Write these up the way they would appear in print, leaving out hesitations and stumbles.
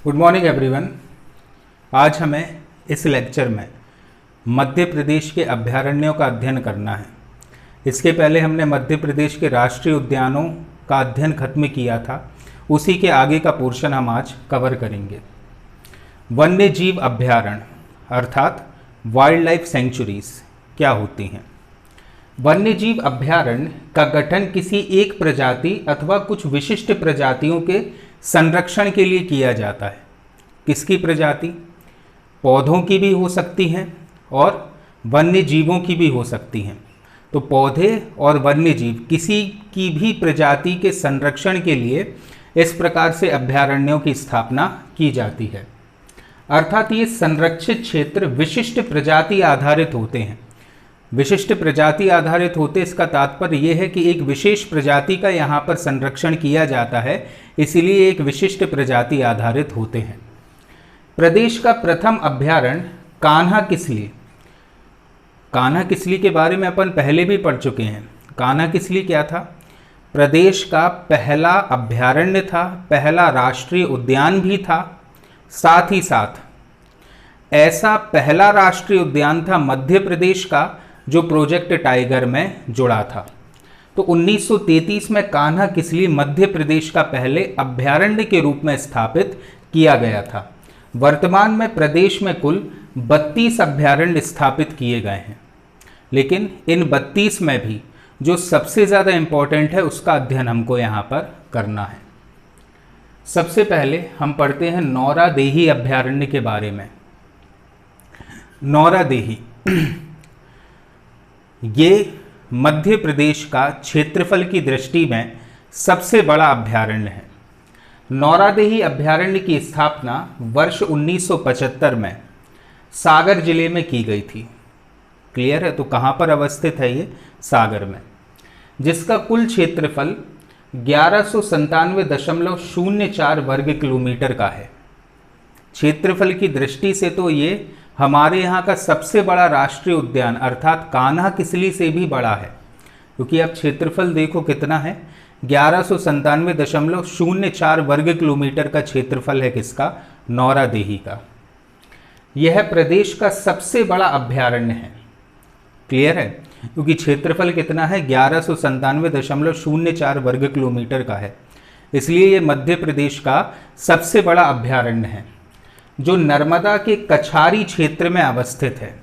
Good morning everyone. आज हमें इस लेक्चर में मध्य प्रदेश के अभयारण्यों का अध्ययन करना है। इसके पहले हमने मध्य प्रदेश के राष्ट्रीय उद्यानों का अध्ययन खत्म किया था, उसी के आगे का पोर्शन हम आज कवर करेंगे। वन्य जीव अभयारण्य अर्थात वाइल्ड लाइफ सेंचुरीज क्या होती हैं? वन्य जीव अभयारण्य का गठन किसी एक प्रजाति अथवा कुछ विशिष्ट प्रजातियों के संरक्षण के लिए किया जाता है। किसकी प्रजाति? पौधों की भी हो सकती हैं और वन्य जीवों की भी हो सकती हैं। तो पौधे और वन्य जीव किसी की भी प्रजाति के संरक्षण के लिए इस प्रकार से अभयारण्यों की स्थापना की जाती है। अर्थात ये संरक्षित क्षेत्र विशिष्ट प्रजाति आधारित होते हैं। विशिष्ट प्रजाति आधारित होते इसका तात्पर्य यह है कि एक विशेष प्रजाति का यहाँ पर संरक्षण किया जाता है, इसीलिए एक विशिष्ट प्रजाति आधारित होते हैं। प्रदेश का प्रथम अभयारण्य कान्हा किसली। कान्हा किसली के बारे में अपन पहले भी पढ़ चुके हैं। कान्हा किसली क्या था? प्रदेश का पहला अभयारण्य था, पहला राष्ट्रीय उद्यान भी था। साथ ही साथ ऐसा पहला राष्ट्रीय उद्यान था मध्य प्रदेश का जो प्रोजेक्ट टाइगर में जुड़ा था। तो 1933 में कान्हा किसली मध्य प्रदेश का पहले अभयारण्य के रूप में स्थापित किया गया था। वर्तमान में प्रदेश में कुल 32 अभयारण्य स्थापित किए गए हैं, लेकिन इन 32 में भी जो सबसे ज़्यादा इम्पोर्टेंट है उसका अध्ययन हमको यहाँ पर करना है। सबसे पहले हम पढ़ते हैं नौरादेही अभयारण्य के बारे में। नौरादेही ये मध्य प्रदेश का क्षेत्रफल की दृष्टि में सबसे बड़ा अभयारण्य है। नौरादेही अभयारण्य की स्थापना वर्ष 1975 में सागर जिले में की गई थी। क्लियर है? तो कहाँ पर अवस्थित है ये? सागर में, जिसका कुल क्षेत्रफल 1197.04 वर्ग किलोमीटर का है। क्षेत्रफल की दृष्टि से तो ये हमारे यहाँ का सबसे बड़ा राष्ट्रीय उद्यान अर्थात कान्हा किसली से भी बड़ा है, क्योंकि अब क्षेत्रफल देखो कितना है, 1197.04 वर्ग किलोमीटर का क्षेत्रफल है किसका? नौरादेही का। यह प्रदेश का सबसे बड़ा अभयारण्य है। क्लियर है? क्योंकि क्षेत्रफल कितना है? 1197.04 वर्ग किलोमीटर का है, इसलिए ये मध्य प्रदेश का सबसे बड़ा अभयारण्य है जो नर्मदा के कछारी क्षेत्र में अवस्थित है।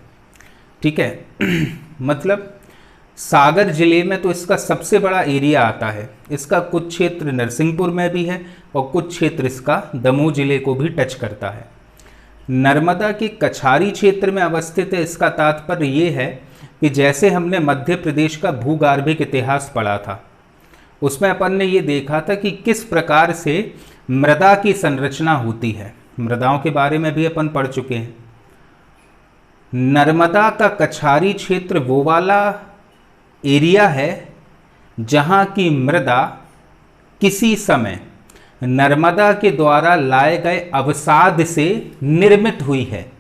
ठीक है मतलब सागर जिले में तो इसका सबसे बड़ा एरिया आता है। इसका कुछ क्षेत्र नरसिंहपुर में भी है और कुछ क्षेत्र इसका दमोह जिले को भी टच करता है। नर्मदा के कछारी क्षेत्र में अवस्थित है, इसका तात्पर्य ये है कि जैसे हमने मध्य प्रदेश का भूगार्भिक इतिहास पढ़ा था, उसमें अपन ने ये देखा था कि किस प्रकार से मृदा की संरचना होती है। मृदाओं के बारे में भी अपन पढ़ चुके हैं। नर्मदा का कछारी क्षेत्र वो वाला एरिया है जहां की मृदा किसी समय नर्मदा के द्वारा लाए गए अवसाद से निर्मित हुई है,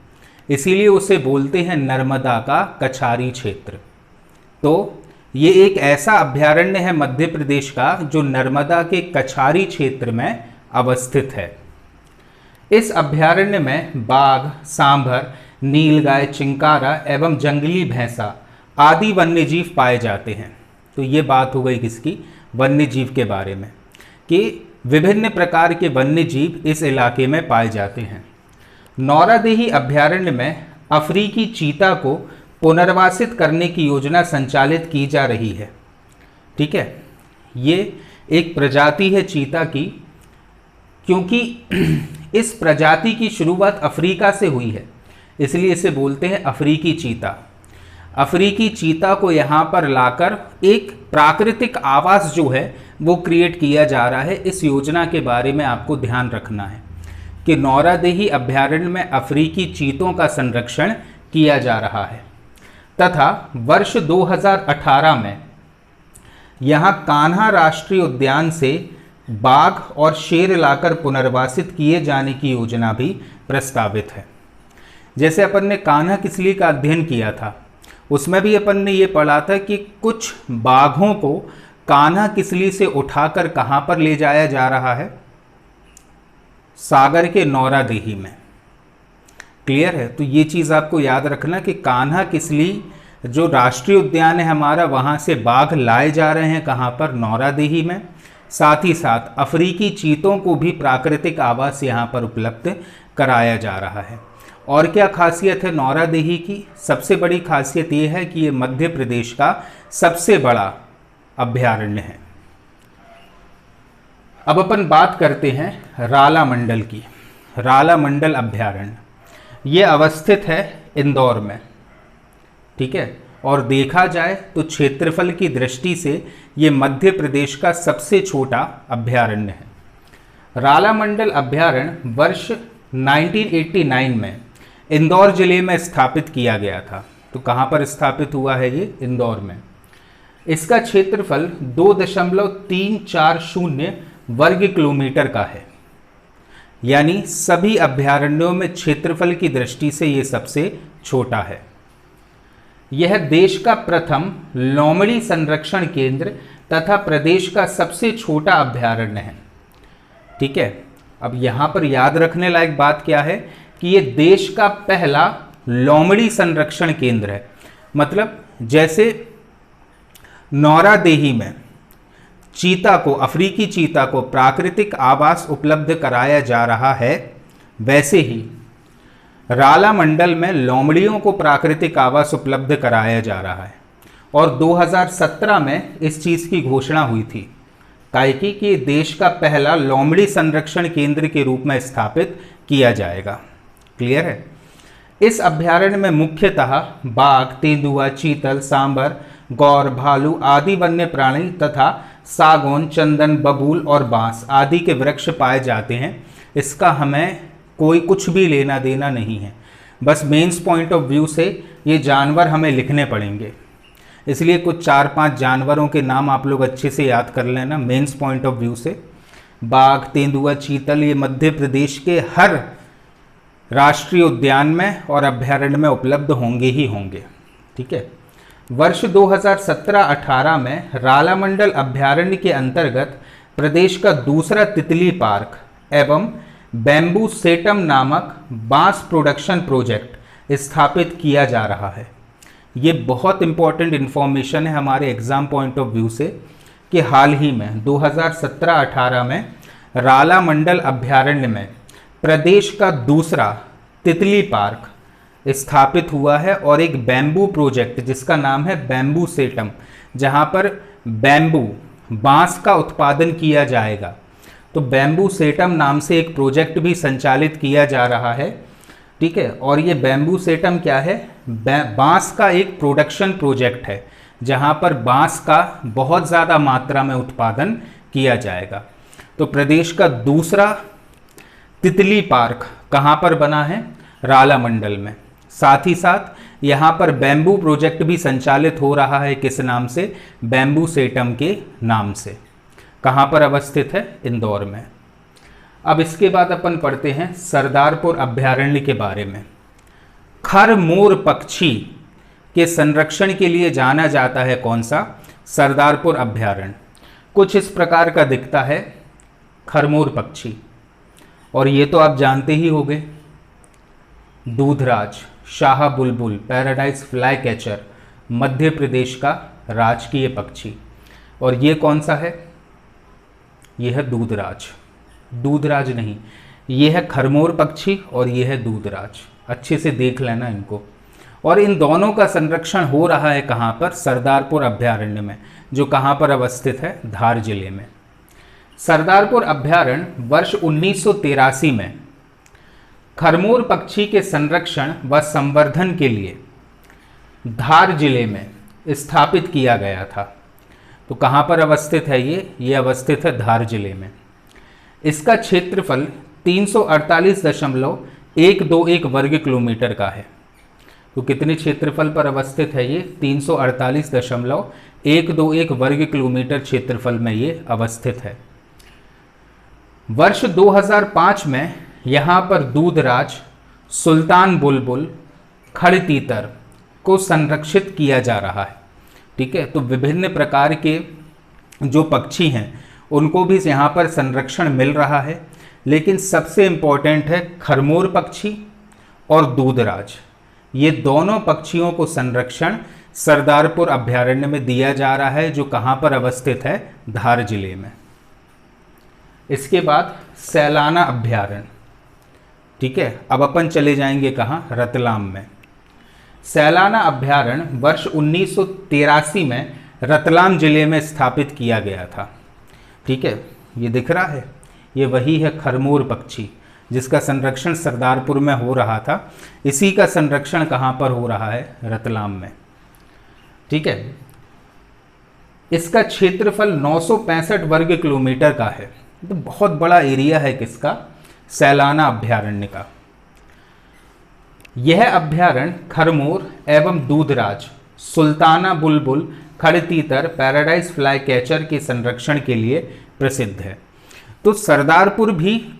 इसीलिए उसे बोलते हैं नर्मदा का कछारी क्षेत्र। तो ये एक ऐसा अभयारण्य है मध्य प्रदेश का जो नर्मदा के कछारी क्षेत्र में अवस्थित है। इस अभयारण्य में बाघ, सांभर, नीलगाय, चिंकारा एवं जंगली भैंसा आदि वन्यजीव पाए जाते हैं। तो ये बात हो गई किसकी? वन्यजीव के बारे में, कि विभिन्न प्रकार के वन्यजीव इस इलाके में पाए जाते हैं। नौरादेही अभयारण्य में अफ्रीकी चीता को पुनर्वासित करने की योजना संचालित की जा रही है। ठीक है, ये एक प्रजाति है चीता की, क्योंकि इस प्रजाति की शुरुआत अफ्रीका से हुई है, इसलिए इसे बोलते हैं अफ्रीकी चीता। अफ्रीकी चीता को यहाँ पर लाकर एक प्राकृतिक आवास जो है वो क्रिएट किया जा रहा है। इस योजना के बारे में आपको ध्यान रखना है कि नौरादेही अभयारण्य में अफ्रीकी चीतों का संरक्षण किया जा रहा है तथा वर्ष 2018 में यहाँ कान्हा राष्ट्रीय उद्यान से बाघ और शेर लाकर पुनर्वासित किए जाने की योजना भी प्रस्तावित है। जैसे अपन ने कान्हा किसली का अध्ययन किया था, उसमें भी अपन ने ये पढ़ा था कि कुछ बाघों को कान्हा किसली से उठाकर कहाँ पर ले जाया जा रहा है? सागर के नौरादेही में। क्लियर है? तो ये चीज़ आपको याद रखना कि कान्हा किसली जो राष्ट्रीय उद्यान है हमारा, वहाँ से बाघ लाए जा रहे हैं कहाँ पर? नौरादेही में। साथ ही साथ अफ्रीकी चीतों को भी प्राकृतिक आवास यहाँ पर उपलब्ध कराया जा रहा है। और क्या खासियत है नौरादेही की? सबसे बड़ी खासियत ये है कि ये मध्य प्रदेश का सबसे बड़ा अभ्यारण्य है। अब अपन बात करते हैं राला मंडल की। राला मंडल अभ्यारण्य ये अवस्थित है इंदौर में, ठीक है। और देखा जाए तो क्षेत्रफल की दृष्टि से ये मध्य प्रदेश का सबसे छोटा अभ्यारण्य है। राला मंडल अभ्यारण्य वर्ष 1989 में इंदौर जिले में स्थापित किया गया था। तो कहाँ पर स्थापित हुआ है ये? इंदौर में। इसका क्षेत्रफल 2.340 वर्ग किलोमीटर का है, यानी सभी अभ्यारण्यों में क्षेत्रफल की दृष्टि से ये सबसे छोटा है। यह देश का प्रथम लोमड़ी संरक्षण केंद्र तथा प्रदेश का सबसे छोटा अभ्यारण्य है, ठीक है। अब यहाँ पर याद रखने लायक बात क्या है कि ये देश का पहला लोमड़ी संरक्षण केंद्र है। मतलब जैसे नौरादेही में चीता को, अफ्रीकी चीता को प्राकृतिक आवास उपलब्ध कराया जा रहा है, वैसे ही राला मंडल में लोमड़ियों को प्राकृतिक आवास उपलब्ध कराया जा रहा है। और 2017 में इस चीज़ की घोषणा हुई थी कायकी कि देश का पहला लोमड़ी संरक्षण केंद्र के रूप में स्थापित किया जाएगा। क्लियर है? इस अभ्यारण्य में मुख्यतः बाघ, तेंदुआ, चीतल, सांबर, गौर, भालू आदि वन्य प्राणी तथा सागौन, चंदन, बबूल और बांस आदि के वृक्ष पाए जाते हैं। इसका हमें कोई कुछ भी लेना देना नहीं है, बस मेंस पॉइंट ऑफ व्यू से ये जानवर हमें लिखने पड़ेंगे। इसलिए कुछ 4-5 जानवरों के नाम आप लोग अच्छे से याद कर लेना मेंस पॉइंट ऑफ व्यू से। बाघ, तेंदुआ, चीतल ये मध्य प्रदेश के हर राष्ट्रीय उद्यान में और अभ्यारण्य में उपलब्ध होंगे ही होंगे, ठीक है। वर्ष 2017-18 में राला मंडल अभ्यारण्य के अंतर्गत प्रदेश का दूसरा तितली पार्क एवं बैम्बू सेटम नामक बांस प्रोडक्शन प्रोजेक्ट स्थापित किया जा रहा है। ये बहुत इंपॉर्टेंट इंफॉर्मेशन है हमारे एग्जाम पॉइंट ऑफ व्यू से कि हाल ही में 2017-18 में राला मंडल अभ्यारण्य में प्रदेश का दूसरा तितली पार्क स्थापित हुआ है और एक बैम्बू प्रोजेक्ट जिसका नाम है बैम्बू सेटम, जहां पर बैम्बू बांस का उत्पादन किया जाएगा। तो बैम्बू सेटम नाम से एक प्रोजेक्ट भी संचालित किया जा रहा है, ठीक है। और ये बैम्बू सेटम क्या है? बांस का एक प्रोडक्शन प्रोजेक्ट है जहां पर बांस का बहुत ज़्यादा मात्रा में उत्पादन किया जाएगा। तो प्रदेश का दूसरा तितली पार्क कहाँ पर बना है? राला मंडल में। साथ ही साथ यहाँ पर बैम्बू प्रोजेक्ट भी संचालित हो रहा है। किस नाम से? बैम्बू सेटम के नाम से। कहाँ पर अवस्थित है? इंदौर में। अब इसके बाद अपन पढ़ते हैं सरदारपुर अभ्यारण्य के बारे में। खरमोर पक्षी के संरक्षण के लिए जाना जाता है कौन सा? सरदारपुर अभ्यारण्य। कुछ इस प्रकार का दिखता है खरमोर पक्षी, और ये तो आप जानते ही होंगे, दूधराज, शाह बुलबुल, paradise fly catcher, Madhya Pradesh का राजकीय पक्षी। और ये कौन सा है? ये है दूधराज। दूधराज नहीं, ये है खरमोर पक्षी और ये है दूधराज। अच्छे से देख लेना इनको। और इन दोनों का संरक्षण हो रहा है कहाँ पर? सरदारपुर अभ्यारण्य में, जो कहाँ पर अवस्थित है? धार जिले में। सरदारपुर अभ्यारण्य वर्ष 1983 में खरमोर पक्षी के संरक्षण व संवर्धन के लिए धार जिले में स्थापित किया गया था। तो कहाँ पर अवस्थित है ये अवस्थित है धार जिले में। इसका क्षेत्रफल 348.121 वर्ग किलोमीटर का है। तो कितने क्षेत्रफल पर अवस्थित है ये? 348.121 वर्ग किलोमीटर क्षेत्रफल में ये अवस्थित है। वर्ष 2005 में यहाँ पर दूधराज, सुल्तान बुलबुल, खड़तीतर को संरक्षित किया जा रहा है, ठीक है। तो विभिन्न प्रकार के जो पक्षी हैं उनको भी यहाँ पर संरक्षण मिल रहा है। लेकिन सबसे इंपॉर्टेंट है खरमोर पक्षी और दूधराज। ये दोनों पक्षियों को संरक्षण सरदारपुर अभयारण्य में दिया जा रहा है, जो कहाँ पर अवस्थित है, धार जिले में। इसके बाद सैलाना अभयारण्य। ठीक है, अब अपन चले जाएंगे कहाँ, रतलाम में। सैलाना अभयारण्य वर्ष 1983 में रतलाम जिले में स्थापित किया गया था। ठीक है, ये दिख रहा है, ये वही है खरमोर पक्षी जिसका संरक्षण सरदारपुर में हो रहा था। इसी का संरक्षण कहाँ पर हो रहा है, रतलाम में। ठीक है, इसका क्षेत्रफल 965 वर्ग किलोमीटर का है, तो बहुत बड़ा एरिया है किसका, सैलाना अभयारण्य का। यह अभयारण्य खरमोर एवं दूधराज, सुल्ताना बुलबुल, खड़तीतर, पैराडाइज फ्लाई कैचर के संरक्षण के लिए प्रसिद्ध है। तो सरदारपुर भी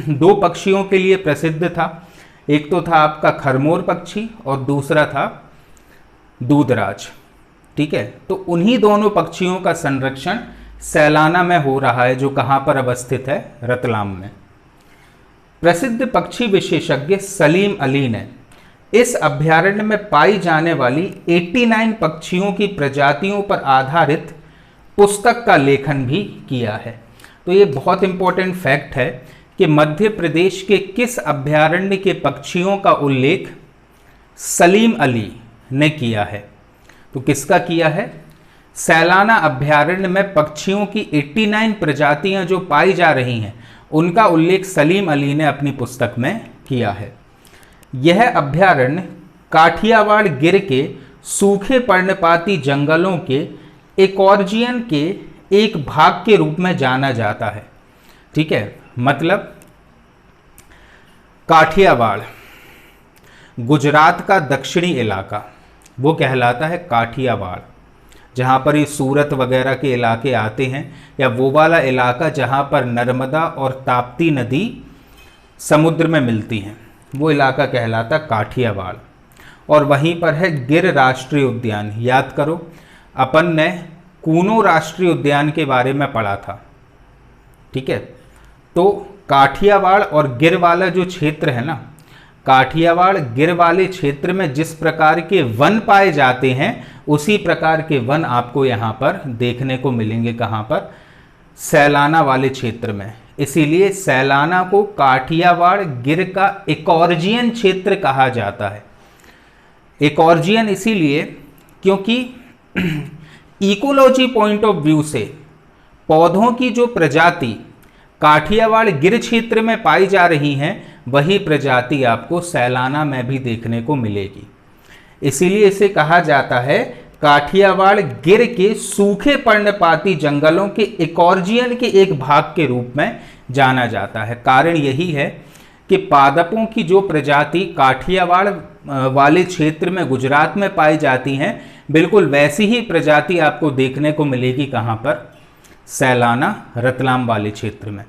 दो पक्षियों के लिए प्रसिद्ध था, एक तो था आपका खरमोर पक्षी और दूसरा था दूधराज। ठीक है, तो उन्हीं दोनों पक्षियों का संरक्षण सैलाना में हो रहा है, जो कहाँ पर अवस्थित है, रतलाम में। प्रसिद्ध पक्षी विशेषज्ञ सलीम अली ने इस अभयारण्य में पाई जाने वाली 89 पक्षियों की प्रजातियों पर आधारित पुस्तक का लेखन भी किया है। तो ये बहुत इंपॉर्टेंट फैक्ट है कि मध्य प्रदेश के किस अभयारण्य के पक्षियों का उल्लेख सलीम अली ने किया है। तो किसका किया है, सैलाना अभयारण्य में पक्षियों की 89 प्रजातियां जो पाई जा रही हैं उनका उल्लेख सलीम अली ने अपनी पुस्तक में किया है। यह अभयारण्य काठियावाड़ गिर के सूखे पर्णपाती जंगलों के इकोर्जियन के एक भाग के रूप में जाना जाता है। ठीक है, मतलब काठियावाड़ गुजरात का दक्षिणी इलाका वो कहलाता है काठियावाड़, जहाँ पर ये सूरत वगैरह के इलाके आते हैं, या वो वाला इलाका जहाँ पर नर्मदा और ताप्ती नदी समुद्र में मिलती हैं, वो इलाका कहलाता काठियावाड़। और वहीं पर है गिर राष्ट्रीय उद्यान। याद करो, अपन ने कूनो राष्ट्रीय उद्यान के बारे में पढ़ा था। ठीक है, तो काठियावाड़ और गिर वाला जो क्षेत्र है ना, काठियावाड़ गिर वाले क्षेत्र में जिस प्रकार के वन पाए जाते हैं उसी प्रकार के वन आपको यहाँ पर देखने को मिलेंगे। कहाँ पर, सैलाना वाले क्षेत्र में। इसीलिए सैलाना को काठियावाड़ गिर का इकोर्जियन क्षेत्र कहा जाता है। इकोर्जियन इसीलिए क्योंकि इकोलॉजी पॉइंट ऑफ व्यू से पौधों की जो प्रजाति काठियावाड़ गिर क्षेत्र में पाई जा रही हैं वही प्रजाति आपको सैलाना में भी देखने को मिलेगी। इसीलिए इसे कहा जाता है काठियावाड़ गिर के सूखे पर्णपाती जंगलों के इकोर्जियन के एक भाग के रूप में जाना जाता है। कारण यही है कि पादपों की जो प्रजाति काठियावाड़ वाले क्षेत्र में गुजरात में पाई जाती हैं, बिल्कुल वैसी ही प्रजाति आपको देखने को मिलेगी कहाँ पर, सैलाना रतलाम वाले क्षेत्र में।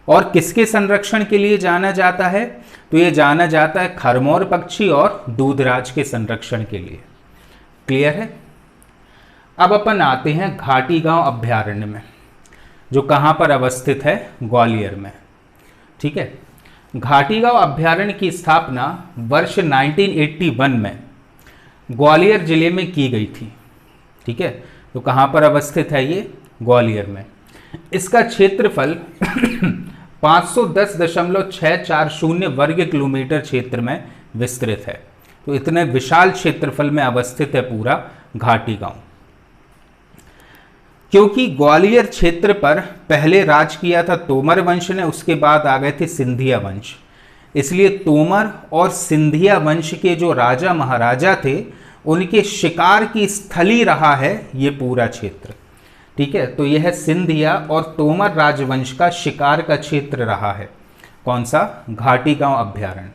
और किसके संरक्षण के लिए जाना जाता है, तो ये जाना जाता है खरमोर पक्षी और दूधराज के संरक्षण के लिए। क्लियर है। अब अपन आते हैं घाटी गांव अभयारण्य में, जो कहाँ पर अवस्थित है, ग्वालियर में। ठीक है, घाटी गांव अभयारण्य की स्थापना वर्ष 1981 में ग्वालियर जिले में की गई थी। ठीक है, तो कहाँ पर अवस्थित है ये, ग्वालियर में। इसका क्षेत्रफल 510.640 वर्ग किलोमीटर क्षेत्र में विस्तृत है। तो इतने विशाल क्षेत्रफल में अवस्थित है पूरा घाटी गांव। क्योंकि ग्वालियर क्षेत्र पर पहले राज किया था तोमर वंश ने, उसके बाद आ गए थे सिंधिया वंश, इसलिए तोमर और सिंधिया वंश के जो राजा महाराजा थे उनके शिकार की स्थली रहा है ये पूरा क्षेत्र। ठीक है, तो यह सिंधिया और तोमर राजवंश का शिकार का क्षेत्र रहा है। कौन सा, घाटी गांव अभयारण्य।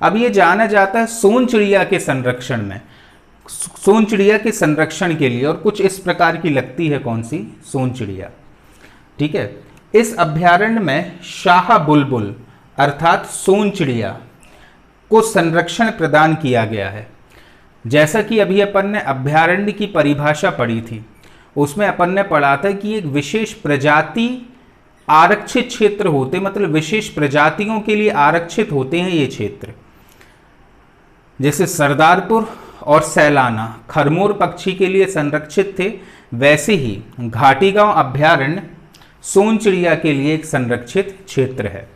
अब ये जाना जाता है सोन चिड़िया के संरक्षण में, सोन चिड़िया के संरक्षण के लिए, और कुछ इस प्रकार की लगती है। कौन सी, सोन चिड़िया। ठीक है, इस अभयारण्य में शाह बुलबुल अर्थात सोन चिड़िया को संरक्षण प्रदान किया गया है। जैसा कि अभी अपन ने अभयारण्य की परिभाषा पढ़ी थी, उसमें अपन ने पढ़ा था कि एक विशेष प्रजाति आरक्षित क्षेत्र होते, मतलब विशेष प्रजातियों के लिए आरक्षित होते हैं ये क्षेत्र। जैसे सरदारपुर और सैलाना खरमोर पक्षी के लिए संरक्षित थे, वैसे ही घाटीगांव अभ्यारण्य सोन चिड़िया के लिए एक संरक्षित क्षेत्र है।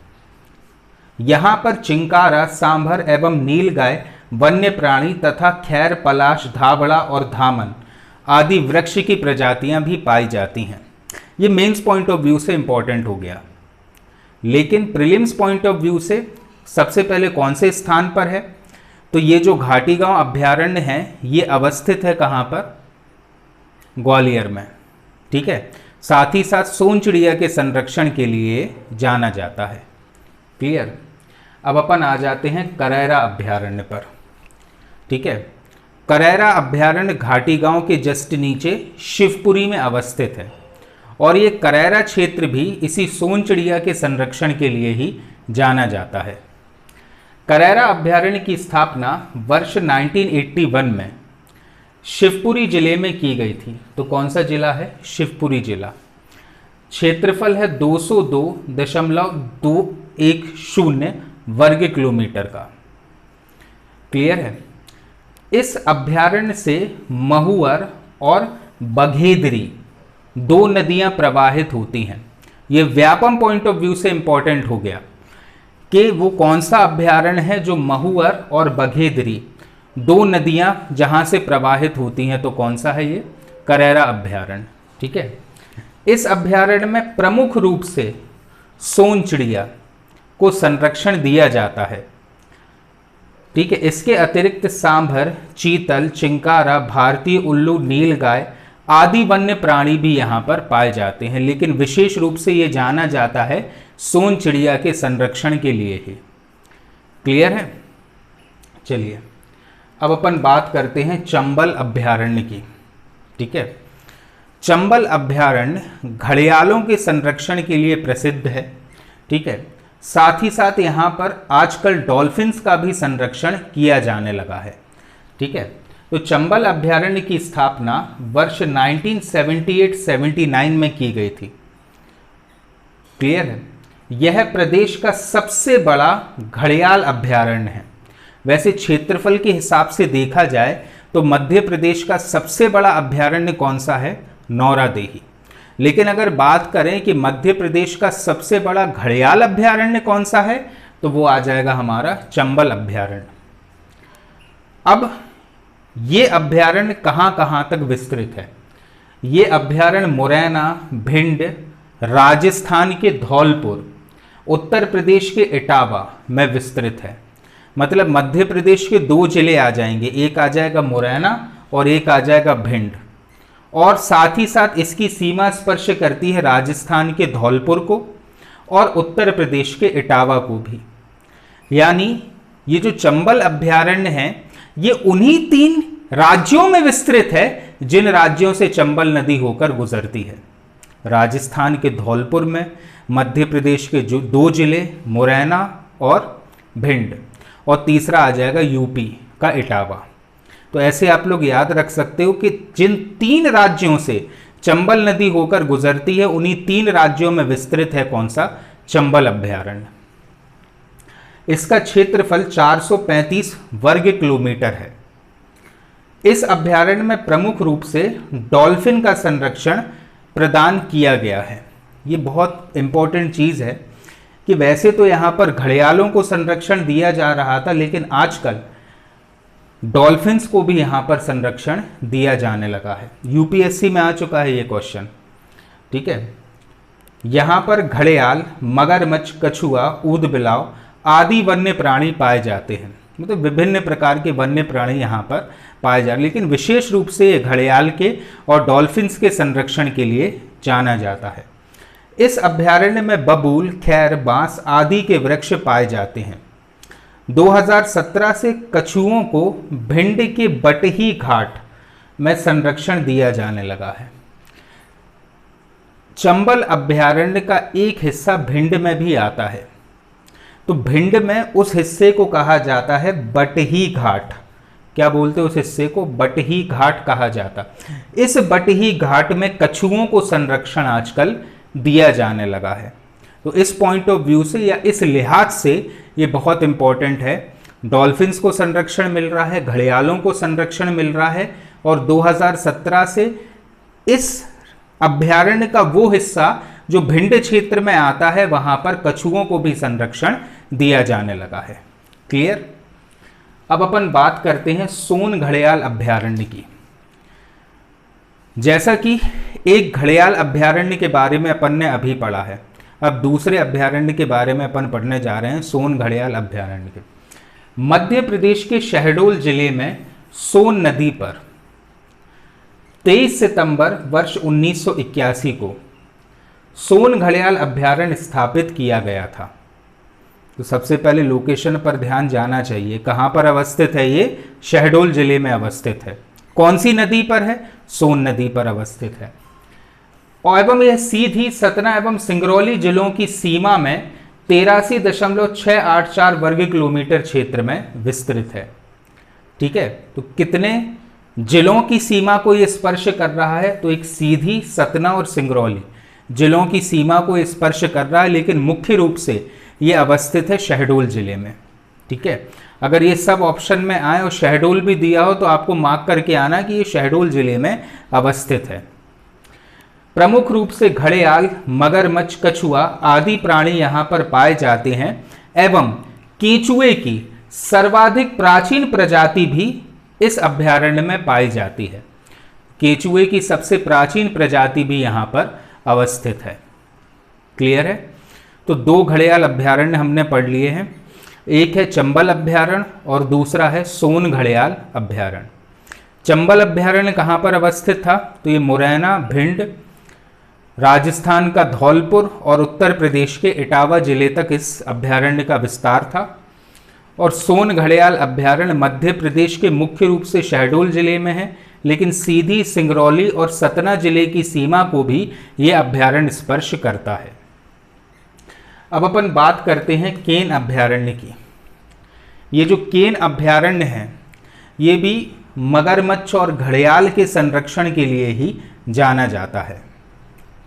यहाँ पर चिंकारा, सांभर एवं नीलगाय वन्य प्राणी तथा खैर, पलाश, धाबड़ा और धामन आदि वृक्ष की प्रजातियां भी पाई जाती हैं। ये मेंस पॉइंट ऑफ व्यू से इंपॉर्टेंट हो गया, लेकिन प्रीलिम्स पॉइंट ऑफ व्यू से सबसे पहले कौन से स्थान पर है? तो ये जो घाटीगांव अभ्यारण्य है ये अवस्थित है कहाँ पर? ग्वालियर में। ठीक है, साथ ही साथ सोन चिड़िया के संरक्षण के लिए जाना जाता है। क्लियर? अब अपन आ जाते हैं करैरा अभ्यारण्य पर। ठीक है, करैरा अभ्यारण्य घाटीगांव के जस्ट नीचे शिवपुरी में अवस्थित है और ये करैरा क्षेत्र भी इसी सोन चिड़िया के संरक्षण के लिए ही जाना जाता है। करैरा अभ्यारण्य की स्थापना वर्ष 1981 में शिवपुरी जिले में की गई थी। तो कौन सा जिला है? शिवपुरी जिला। क्षेत्रफल है 202.210 वर्ग किलोमीटर का। क्लियर है? इस अभ्यारण्य से महुअर और बघेदरी दो नदियां प्रवाहित होती हैं। ये व्यापम पॉइंट ऑफ व्यू से इंपॉर्टेंट हो गया कि वो कौन सा अभ्यारण्य है जो महुअर और बघेदरी दो नदियां जहां से प्रवाहित होती हैं। तो कौन सा है ये? करैरा अभ्यारण्य। ठीक है, इस अभ्यारण्य में प्रमुख रूप से सोन चिड़िया को संरक्षण दिया जाता है। ठीक है, इसके अतिरिक्त सांभर, चीतल, चिंकारा, भारतीय उल्लू, नीलगाय आदि वन्य प्राणी भी यहाँ पर पाए जाते हैं, लेकिन विशेष रूप से ये जाना जाता है सोन चिड़िया के संरक्षण के लिए ही। क्लियर है? चलिए अब अपन बात करते हैं चंबल अभ्यारण्य की। ठीक है, चंबल अभ्यारण्य घड़ियालों के संरक्षण के लिए प्रसिद्ध है। ठीक है, साथ ही साथ यहाँ पर आजकल डॉल्फिन्स का भी संरक्षण किया जाने लगा है। ठीक है, तो चंबल अभ्यारण्य की स्थापना वर्ष 1978-79 में की गई थी। क्लियर है? यह प्रदेश का सबसे बड़ा घड़ियाल अभ्यारण्य है। वैसे क्षेत्रफल के हिसाब से देखा जाए तो मध्य प्रदेश का सबसे बड़ा अभ्यारण्य कौन सा है? नौरादेही। लेकिन अगर बात करें कि मध्य प्रदेश का सबसे बड़ा घड़ियाल अभ्यारण्य कौन सा है, तो वो आ जाएगा हमारा चंबल अभ्यारण्य। अब ये अभ्यारण्य कहाँ कहाँ तक विस्तृत है? ये अभ्यारण्य मुरैना, भिंड, राजस्थान के धौलपुर, उत्तर प्रदेश के इटावा में विस्तृत है। मतलब मध्य प्रदेश के दो जिले आ जाएंगे, एक आ जाएगा मुरैना और एक आ जाएगा भिंड, और साथ ही साथ इसकी सीमा स्पर्श करती है राजस्थान के धौलपुर को और उत्तर प्रदेश के इटावा को भी। यानी ये जो चंबल अभ्यारण्य है ये उन्हीं 3 राज्यों में विस्तृत है जिन राज्यों से चंबल नदी होकर गुजरती है। राजस्थान के धौलपुर में, मध्य प्रदेश के जो 2 जिले मुरैना और भिंड, और तीसरा आ जाएगा यूपी का इटावा। तो ऐसे आप लोग याद रख सकते हो कि जिन 3 राज्यों से चंबल नदी होकर गुजरती है उन्हीं 3 राज्यों में विस्तृत है कौन सा? चंबल अभ्यारण्य। इसका क्षेत्रफल 435 वर्ग किलोमीटर है। इस अभ्यारण्य में प्रमुख रूप से डॉल्फिन का संरक्षण प्रदान किया गया है। ये बहुत इंपॉर्टेंट चीज़ है कि वैसे तो यहाँ पर घड़ियालों को संरक्षण दिया जा रहा था, लेकिन आजकल डॉल्फिन्स को भी यहाँ पर संरक्षण दिया जाने लगा है। यूपीएससी में आ चुका है ये क्वेश्चन। ठीक है, यहाँ पर घड़ियाल, मगरमच्छ, कछुआ, ऊदबिलाव आदि वन्य प्राणी पाए जाते हैं। मतलब विभिन्न प्रकार के वन्य प्राणी यहाँ पर पाए जा रहे हैं, लेकिन विशेष रूप से ये घड़ियाल के और डॉल्फिन्स के संरक्षण के लिए जाना जाता है। इस अभ्यारण्य में बबूल, खैर, बांस आदि के वृक्ष पाए जाते हैं। 2017 से कछुओं को भिंड के बटही घाट में संरक्षण दिया जाने लगा है। चंबल अभ्यारण्य का एक हिस्सा भिंड में भी आता है। तो भिंड में उस हिस्से को कहा जाता है बटही घाट। क्या बोलते हैं उस हिस्से को? बटही घाट कहा जाता। इस बटही घाट में कछुओं को संरक्षण आजकल दिया जाने लगा है। तो इस पॉइंट ऑफ व्यू से या इस लिहाज से ये बहुत इंपॉर्टेंट है। डॉल्फिन्स को संरक्षण मिल रहा है, घड़ियालों को संरक्षण मिल रहा है, और 2017 से इस अभ्यारण्य का वो हिस्सा जो भिंड क्षेत्र में आता है वहां पर कछुओं को भी संरक्षण दिया जाने लगा है। क्लियर। अब अपन बात करते हैं सोन घड़ियाल अभ्यारण्य की। जैसा कि एक घड़ियाल अभ्यारण्य के बारे में अपन ने अभी पढ़ा है, अब दूसरे अभ्यारण्य के बारे में अपन पढ़ने जा रहे हैं, सोन घड़ियाल अभ्यारण्य के। मध्य प्रदेश के शहडोल जिले में सोन नदी पर 23 सितंबर वर्ष 1981 को सोन घड़ियाल अभ्यारण्य स्थापित किया गया था। तो सबसे पहले लोकेशन पर ध्यान जाना चाहिए, कहां पर अवस्थित है ये? शहडोल जिले में अवस्थित है। कौन सी नदी पर है? सोन नदी पर अवस्थित है। और एवं यह सीधी सतना एवं सिंगरौली जिलों की सीमा में 83.684 वर्ग किलोमीटर क्षेत्र में विस्तृत है। ठीक है, तो कितने जिलों की सीमा को यह स्पर्श कर रहा है? तो एक सीधी, सतना और सिंगरौली जिलों की सीमा को स्पर्श कर रहा है, लेकिन मुख्य रूप से यह अवस्थित है शहडोल जिले में। ठीक है, अगर ये सब ऑप्शन में आए और शहडोल भी दिया हो तो आपको मार्क करके आना कि ये शहडोल जिले में अवस्थित है। प्रमुख रूप से घड़ियाल, मगरमच्छ, कछुआ आदि प्राणी यहाँ पर पाए जाते हैं एवं केंचुए की सर्वाधिक प्राचीन प्रजाति भी इस अभ्यारण्य में पाई जाती है। केंचुए की सबसे प्राचीन प्रजाति भी यहाँ पर अवस्थित है। क्लियर है? तो दो घड़ियाल अभ्यारण्य हमने पढ़ लिए हैं, एक है चंबल अभ्यारण्य और दूसरा है सोन घड़ियाल अभ्यारण्य। चंबल अभ्यारण्य कहाँ पर अवस्थित था? तो ये मुरैना, भिंड, राजस्थान का धौलपुर और उत्तर प्रदेश के इटावा जिले तक इस अभ्यारण्य का विस्तार था। और सोन घड़ियाल अभ्यारण्य मध्य प्रदेश के मुख्य रूप से शहडोल जिले में है, लेकिन सीधी, सिंगरौली और सतना जिले की सीमा को भी यह अभ्यारण्य स्पर्श करता है। अब अपन बात करते हैं केन अभ्यारण्य की। ये जो केन अभ्यारण्य है ये भी मगरमच्छ और घड़ियाल के संरक्षण के लिए ही जाना जाता है।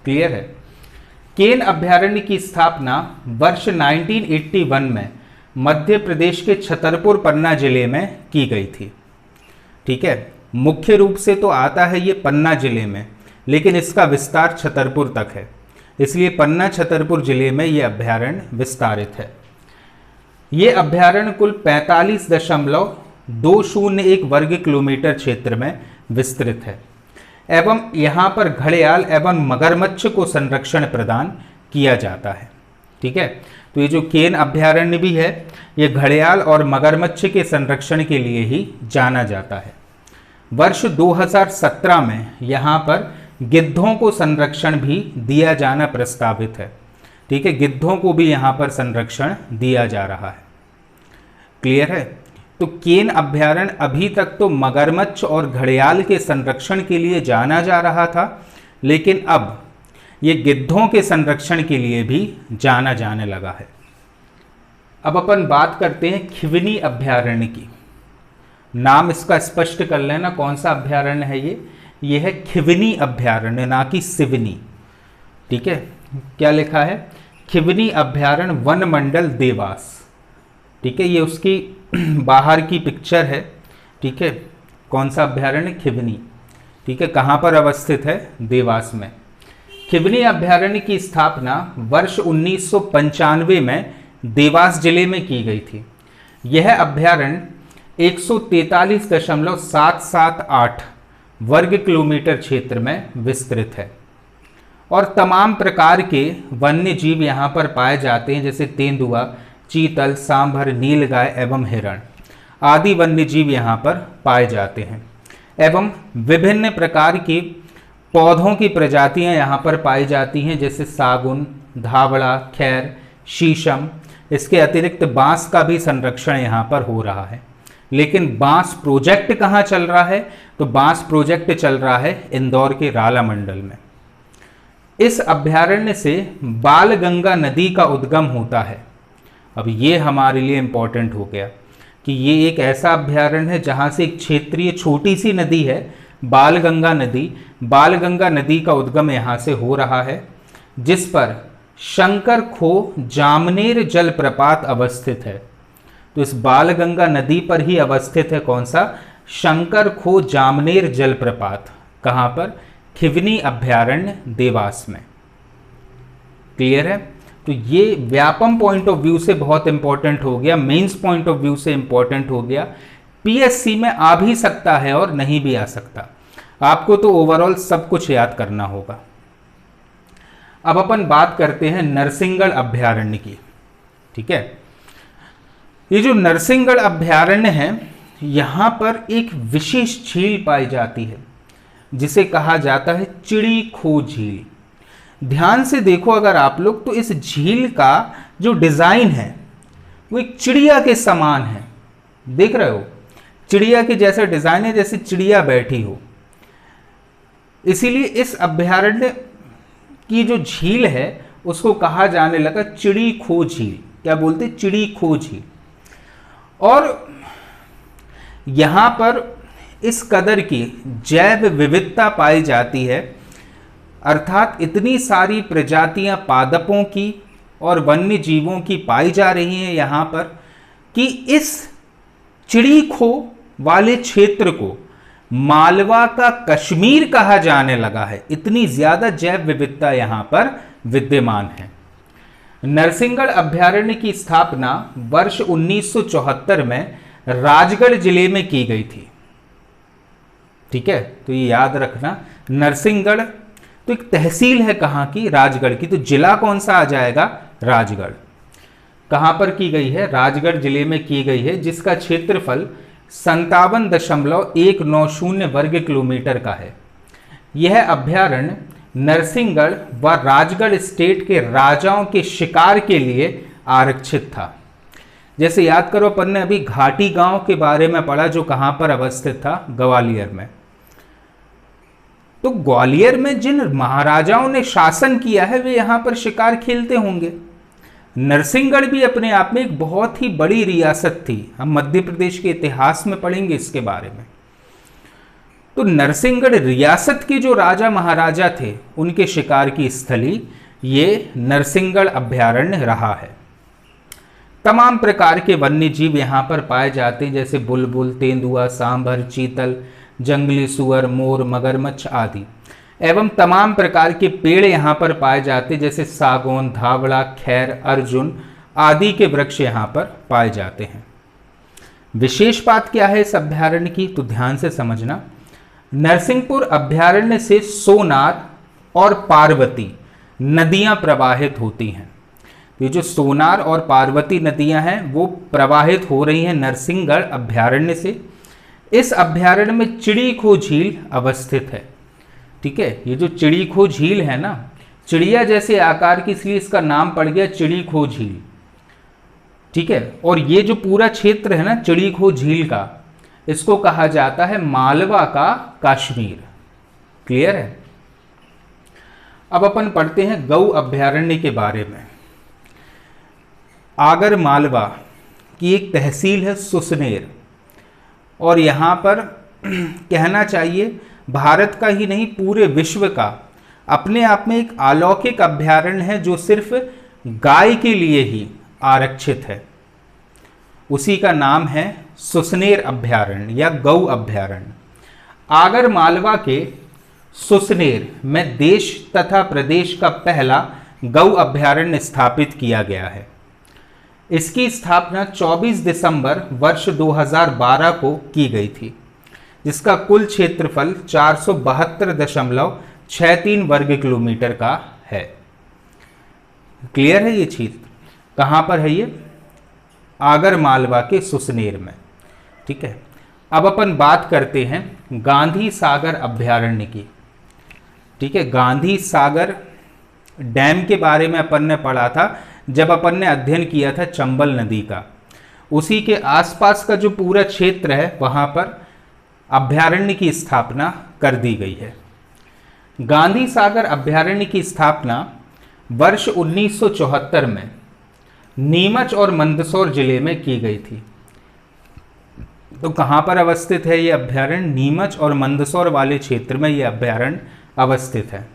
क्लियर है? केन अभ्यारण्य की स्थापना वर्ष 1981 में मध्य प्रदेश के छतरपुर पन्ना जिले में की गई थी। ठीक है, मुख्य रूप से तो आता है ये पन्ना जिले में, लेकिन इसका विस्तार छतरपुर तक है, इसलिए पन्ना छतरपुर जिले में ये अभ्यारण्य विस्तारित है। ये अभ्यारण्य कुल 45.201 वर्ग किलोमीटर क्षेत्र में विस्तृत है एवं यहाँ पर घड़ियाल एवं मगरमच्छ को संरक्षण प्रदान किया जाता है। ठीक है, तो ये जो केन अभ्यारण्य भी है ये घड़ियाल और मगरमच्छ के संरक्षण के लिए ही जाना जाता है। वर्ष 2017 में यहाँ पर गिद्धों को संरक्षण भी दिया जाना प्रस्तावित है। ठीक है, गिद्धों को भी यहाँ पर संरक्षण दिया जा रहा है। क्लियर है? तो केन अभ्यारण्य अभी तक तो मगरमच्छ और घड़ियाल के संरक्षण के लिए जाना जा रहा था, लेकिन अब ये गिद्धों के संरक्षण के लिए भी जाना जाने लगा है। अब अपन बात करते हैं खिवनी अभ्यारण्य की। नाम इसका स्पष्ट कर लेना, कौन सा अभ्यारण्य है ये है खिवनी अभ्यारण्य, ना कि सिवनी। ठीक है, क्या लिखा है? खिवनी अभ्यारण्य वन मंडल देवास। ठीक है, ये उसकी बाहर की पिक्चर है। ठीक है, कौन सा अभ्यारण्य? खिवनी। ठीक है, कहाँ पर अवस्थित है? देवास में। खिवनी अभ्यारण्य की स्थापना वर्ष 1995 में देवास जिले में की गई थी। यह अभ्यारण्य 143.778 वर्ग किलोमीटर क्षेत्र में विस्तृत है और तमाम प्रकार के वन्य जीव यहाँ पर पाए जाते हैं, जैसे तेंदुआ, चीतल, सांभर, नीलगाय एवं हिरण आदि वन्य जीव यहाँ पर पाए जाते हैं एवं विभिन्न प्रकार की पौधों की प्रजातियाँ यहाँ पर पाई जाती हैं, जैसे सागुन, धावड़ा, खैर, शीशम। इसके अतिरिक्त बांस का भी संरक्षण यहाँ पर हो रहा है। लेकिन बांस प्रोजेक्ट कहाँ चल रहा है? तो बांस प्रोजेक्ट चल रहा है इंदौर के राला मंडल में। इस अभ्यारण्य से बालगंगा नदी का उद्गम होता है। अब ये हमारे लिए इम्पोर्टेंट हो गया कि ये एक ऐसा अभ्यारण्य है जहाँ से एक क्षेत्रीय छोटी सी नदी है बालगंगा नदी। बालगंगा नदी का उद्गम यहाँ से हो रहा है, जिस पर शंकर खो जामनेर जलप्रपात अवस्थित है। तो इस बालगंगा नदी पर ही अवस्थित है कौन सा? शंकर खो जामनेर जलप्रपात। कहाँ पर? खिवनी अभ्यारण्य, देवास में। क्लियर है? तो ये व्यापम पॉइंट ऑफ व्यू से बहुत इंपॉर्टेंट हो गया, मेंस पॉइंट ऑफ व्यू से इंपॉर्टेंट हो गया, पीएससी में आ भी सकता है और नहीं भी आ सकता। आपको तो ओवरऑल सब कुछ याद करना होगा। अब अपन बात करते हैं नरसिंहगढ़ अभ्यारण्य की। ठीक है, ये जो नरसिंहगढ़ अभ्यारण्य है, यहां पर एक विशेष झील पाई जाती है जिसे कहा जाता है चिड़ी खो झील। ध्यान से देखो अगर आप लोग, तो इस झील का जो डिजाइन है वो एक चिड़िया के समान है। देख रहे हो, चिड़िया के जैसा डिजाइन है, जैसे चिड़िया बैठी हो। इसीलिए इस अभ्यारण्य की जो झील है उसको कहा जाने लगा चिड़ी खो झील। क्या बोलते? चिड़ी खो झील। और यहां पर इस कदर की जैव विविधता पाई जाती है, अर्थात इतनी सारी प्रजातियां पादपों की और वन्य जीवों की पाई जा रही हैं यहां पर, कि इस चिड़ी खो वाले क्षेत्र को मालवा का कश्मीर कहा जाने लगा है। इतनी ज्यादा जैव विविधता यहां पर विद्यमान है। नरसिंहगढ़ अभ्यारण्य की स्थापना वर्ष 1974 में राजगढ़ जिले में की गई थी। ठीक है, तो ये याद रखना, नरसिंहगढ़ तो एक तहसील है कहां की? राजगढ़ की। तो जिला कौन सा आ जाएगा? राजगढ़। कहां पर की गई है? राजगढ़ जिले में की गई है, जिसका क्षेत्रफल 57.190 वर्ग किलोमीटर का है। यह अभ्यारण्य नरसिंहगढ़ व राजगढ़ स्टेट के राजाओं के शिकार के लिए आरक्षित था। जैसे याद करो, अपन ने अभी घाटी गांव के बारे में पढ़ा, जो कहां पर अवस्थित था? ग्वालियर में। तो ग्वालियर में जिन महाराजाओं ने शासन किया है वे यहां पर शिकार खेलते होंगे। नरसिंहगढ़ भी अपने आप में एक बहुत ही बड़ी रियासत थी। हम मध्य प्रदेश के इतिहास में पढ़ेंगे इसके बारे में। तो नरसिंहगढ़ रियासत के जो राजा महाराजा थे उनके शिकार की स्थली ये नरसिंहगढ़ अभ्यारण्य रहा है। तमाम प्रकार के वन्य जीव यहाँ पर पाए जाते हैं, जैसे बुलबुल, तेंदुआ, सांभर, चीतल, जंगली सुअर, मोर, मगरमच्छ आदि, एवं तमाम प्रकार के पेड़ यहाँ पर पाए जाते हैं, जैसे सागौन, धावड़ा, खैर, अर्जुन आदि के वृक्ष यहाँ पर पाए जाते हैं। विशेष बात क्या है इस अभ्यारण्य की? तो ध्यान से समझना। नरसिंहपुर अभ्यारण्य से सोनार और पार्वती नदियां प्रवाहित होती हैं। ये जो सोनार और पार्वती नदियां हैं वो प्रवाहित हो रही हैं नरसिंहगढ़ अभ्यारण्य से। इस अभ्यारण्य में चिड़ी खो झील अवस्थित है। ठीक है, ये जो चिड़ी खो झील है ना, चिड़िया जैसे आकार की, इसलिए इसका नाम पड़ गया चिड़ी खो झील। ठीक है, और ये जो पूरा क्षेत्र है ना चिड़ी खो झील का, इसको कहा जाता है मालवा का कश्मीर। क्लियर है? अब अपन पढ़ते हैं गौ अभ्यारण्य के बारे में। आगर मालवा की एक तहसील है सुसनेर, और यहाँ पर कहना चाहिए भारत का ही नहीं पूरे विश्व का अपने आप में एक अलौकिक अभ्यारण्य है जो सिर्फ गाय के लिए ही आरक्षित है। उसी का नाम है सुसनेर अभ्यारण्य या गौ अभ्यारण्य। आगर मालवा के सुसनेर में देश तथा प्रदेश का पहला गौ अभ्यारण्य स्थापित किया गया है। इसकी स्थापना 24 दिसंबर वर्ष 2012 को की गई थी, जिसका कुल क्षेत्रफल 472.63 वर्ग किलोमीटर का है। क्लियर है? ये चीज कहां पर है? ये आगर मालवा के सुसनेर में। ठीक है, अब अपन बात करते हैं गांधी सागर अभ्यारण्य की। ठीक है, गांधी सागर डैम के बारे में अपन ने पढ़ा था जब अपन ने अध्ययन किया था चंबल नदी का। उसी के आसपास का जो पूरा क्षेत्र है वहां पर अभ्यारण्य की स्थापना कर दी गई है। गांधी सागर अभ्यारण्य की स्थापना वर्ष 1974 में नीमच और मंदसौर जिले में की गई थी। तो कहां पर अवस्थित है ये अभ्यारण्य? नीमच और मंदसौर वाले क्षेत्र में ये अभ्यारण्य अवस्थित है।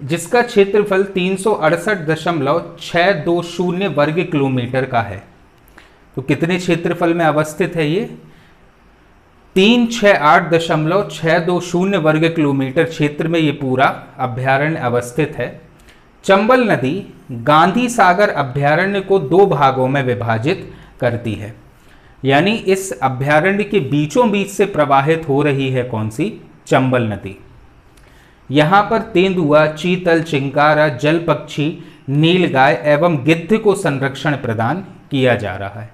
जिसका क्षेत्रफल 368.620 वर्ग किलोमीटर का है। तो कितने क्षेत्रफल में अवस्थित है ये? 368.620 वर्ग किलोमीटर क्षेत्र में ये पूरा अभ्यारण्य अवस्थित है। चंबल नदी गांधी सागर अभ्यारण्य को दो भागों में विभाजित करती है, यानी इस अभ्यारण्य के बीचों बीच से प्रवाहित हो रही है कौन सी? चंबल नदी। यहाँ पर तेंदुआ, चीतल, चिंकारा, जल पक्षी, नीलगाय एवं गिद्ध को संरक्षण प्रदान किया जा रहा है।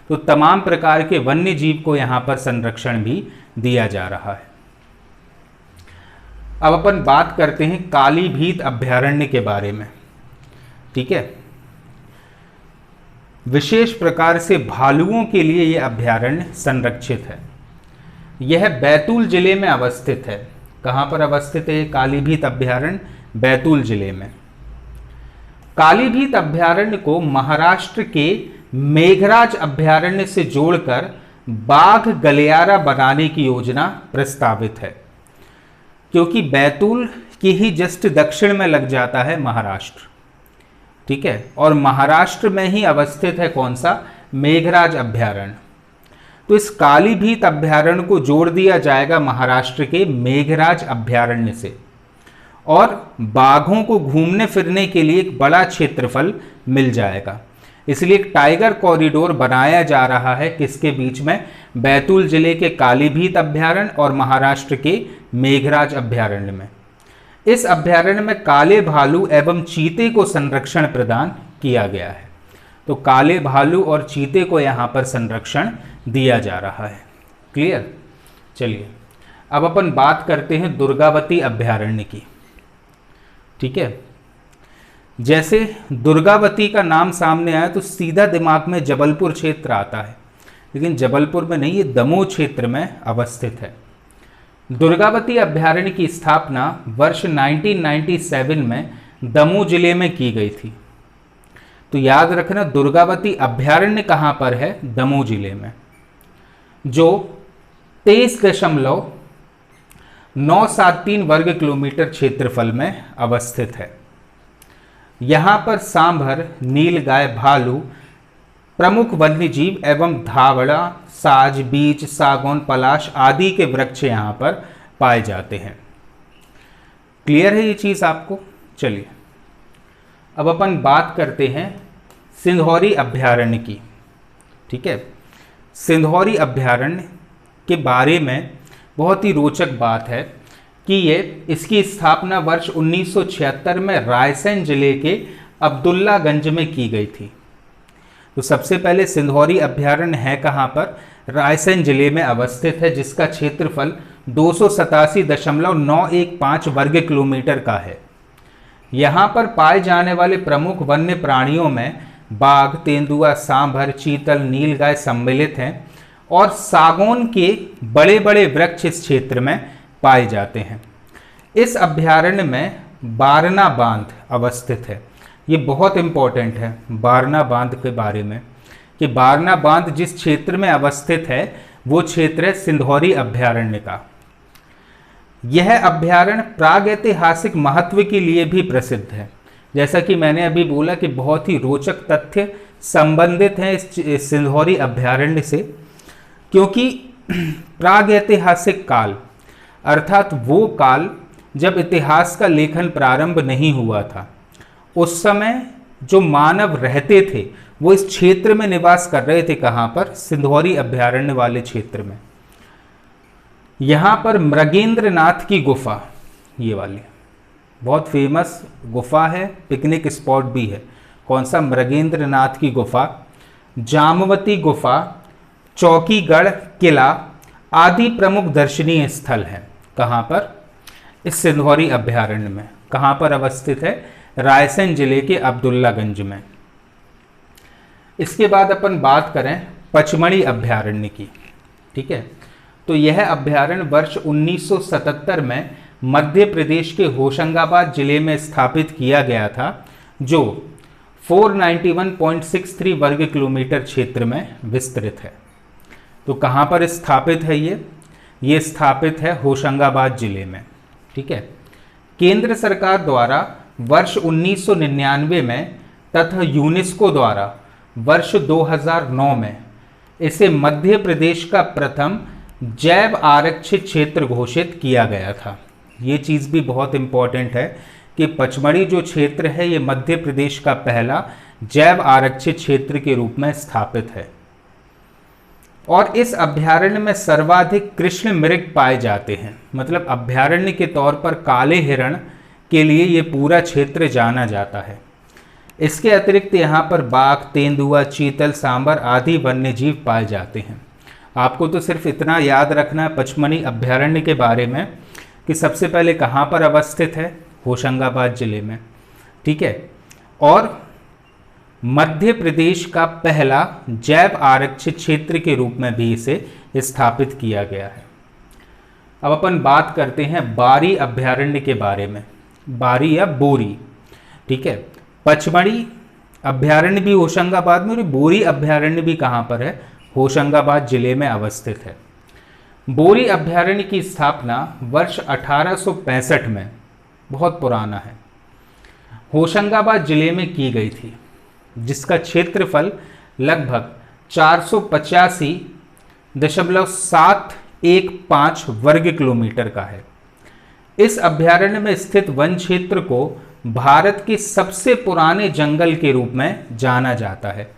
तो तमाम प्रकार के वन्य जीव को यहाँ पर संरक्षण भी दिया जा रहा है। अब अपन बात करते हैं कालीभीत अभ्यारण्य के बारे में। ठीक है, विशेष प्रकार से भालुओं के लिए यह अभ्यारण्य संरक्षित है। यह बैतूल जिले में अवस्थित है। कहां पर अवस्थित है कालीभीत अभ्यारण्य? बैतूल जिले में। कालीभीत अभ्यारण्य को महाराष्ट्र के मेघराज अभ्यारण्य से जोड़कर बाघ गलियारा बनाने की योजना प्रस्तावित है, क्योंकि बैतूल की ही जस्ट दक्षिण में लग जाता है महाराष्ट्र। ठीक है, और महाराष्ट्र में ही अवस्थित है कौन सा? मेघराज अभ्यारण्य। तो इस कालीभीत अभ्यारण्य को जोड़ दिया जाएगा महाराष्ट्र के मेघराज अभ्यारण्य से, और बाघों को घूमने फिरने के लिए एक बड़ा क्षेत्रफल मिल जाएगा। इसलिए एक टाइगर कॉरिडोर बनाया जा रहा है किसके बीच में? बैतूल जिले के कालीभीत अभ्यारण्य और महाराष्ट्र के मेघराज अभ्यारण्य में। इस अभ्यारण्य में काले भालू एवं चीते को संरक्षण प्रदान किया गया है। तो काले भालू और चीते को यहाँ पर संरक्षण दिया जा रहा है। क्लियर? चलिए अब अपन बात करते हैं दुर्गावती अभ्यारण्य की। ठीक है, जैसे दुर्गावती का नाम सामने आया तो सीधा दिमाग में जबलपुर क्षेत्र आता है, लेकिन जबलपुर में नहीं, ये दमोह क्षेत्र में अवस्थित है। दुर्गावती अभ्यारण्य की स्थापना वर्ष 1997 में दमोह जिले में की गई थी। तो याद रखना दुर्गावती अभ्यारण्य कहाँ पर है? दमोह जिले में, जो 23.973 वर्ग किलोमीटर क्षेत्रफल में अवस्थित है। यहाँ पर सांभर, नीलगाय, भालू, प्रमुख वन्यजीव एवं धावड़ा, साज, बीज, सागौन, पलाश आदि के वृक्ष यहाँ पर पाए जाते हैं। क्लियर है ये चीज़ आपको? चलिए अब अपन बात करते हैं सिंधौरी अभ्यारण्य की। ठीक है, सिंधौरी अभ्यारण्य के बारे में बहुत ही रोचक बात है कि इसकी स्थापना वर्ष 1976 में रायसेन जिले के अब्दुल्लागंज में की गई थी। तो सबसे पहले सिंधौरी अभ्यारण्य है कहाँ पर? रायसेन जिले में अवस्थित है, जिसका क्षेत्रफल 287.915 वर्ग किलोमीटर का है। यहाँ पर पाए जाने वाले प्रमुख वन्य प्राणियों में बाघ, तेंदुआ, सांभर, चीतल, नीलगाय सम्मिलित हैं, और सागौन के बड़े बड़े वृक्ष इस क्षेत्र में पाए जाते हैं। इस अभ्यारण्य में बारना बांध अवस्थित है। ये बहुत इंपॉर्टेंट है बारना बांध के बारे में, कि बारना बांध जिस क्षेत्र में अवस्थित है वो क्षेत्र है सिंधौरी अभ्यारण्य का। यह अभ्यारण्य प्रागैतिहासिक महत्व के लिए भी प्रसिद्ध है। जैसा कि मैंने अभी बोला कि बहुत ही रोचक तथ्य संबंधित हैं इस सिंधौरी अभ्यारण्य से, क्योंकि प्रागैतिहासिक काल अर्थात वो काल जब इतिहास का लेखन प्रारंभ नहीं हुआ था, उस समय जो मानव रहते थे वो इस क्षेत्र में निवास कर रहे थे। कहाँ पर? सिंधौरी अभ्यारण्य वाले क्षेत्र में। यहाँ पर मृगेंद्रनाथ की गुफा, ये वाली बहुत फेमस गुफा है, पिकनिक स्पॉट भी है। कौन सा? मृगेंद्रनाथ की गुफा, जामवती गुफा, चौकीगढ़ किला आदि प्रमुख दर्शनीय स्थल हैं। कहाँ पर? इस सिंधौरी अभ्यारण्य में। कहाँ पर अवस्थित है? रायसेन जिले के अब्दुल्लागंज में। इसके बाद अपन बात करें पचमढ़ी अभ्यारण्य की। ठीक है, तो यह अभ्यारण्य वर्ष 1977 में मध्य प्रदेश के होशंगाबाद जिले में स्थापित किया गया था, जो 491.63 वर्ग किलोमीटर क्षेत्र में विस्तृत है। तो कहाँ पर स्थापित है ये स्थापित है होशंगाबाद जिले में। ठीक है, केंद्र सरकार द्वारा वर्ष 1999 में तथा यूनेस्को द्वारा वर्ष 2009 में इसे मध्य प्रदेश का प्रथम जैव आरक्षित क्षेत्र घोषित किया गया था। ये चीज़ भी बहुत इम्पॉर्टेंट है कि पचमढ़ी जो क्षेत्र है ये मध्य प्रदेश का पहला जैव आरक्षित क्षेत्र के रूप में स्थापित है। और इस अभ्यारण्य में सर्वाधिक कृष्ण मृग पाए जाते हैं, मतलब अभ्यारण्य के तौर पर काले हिरण के लिए ये पूरा क्षेत्र जाना जाता है। इसके अतिरिक्त यहाँ पर बाघ, तेंदुआ, चीतल, सांबर आदि वन्य जीव पाए जाते हैं। आपको तो सिर्फ इतना याद रखना है पचमढ़ी अभ्यारण्य के बारे में कि सबसे पहले कहाँ पर अवस्थित है, होशंगाबाद जिले में, ठीक है, और मध्य प्रदेश का पहला जैव आरक्षित क्षेत्र के रूप में भी इसे स्थापित किया गया है। अब अपन बात करते हैं बारी अभ्यारण्य के बारे में, बारी या बोरी, ठीक है। पचमढ़ी अभ्यारण्य भी होशंगाबाद में और बोरी अभ्यारण्य भी कहाँ पर है, होशंगाबाद जिले में अवस्थित है। बोरी अभ्यारण्य की स्थापना वर्ष 1865 में, बहुत पुराना है, होशंगाबाद जिले में की गई थी, जिसका क्षेत्रफल लगभग 485.715 वर्ग किलोमीटर का है। इस अभ्यारण्य में स्थित वन क्षेत्र को भारत के सबसे पुराने जंगल के रूप में जाना जाता है।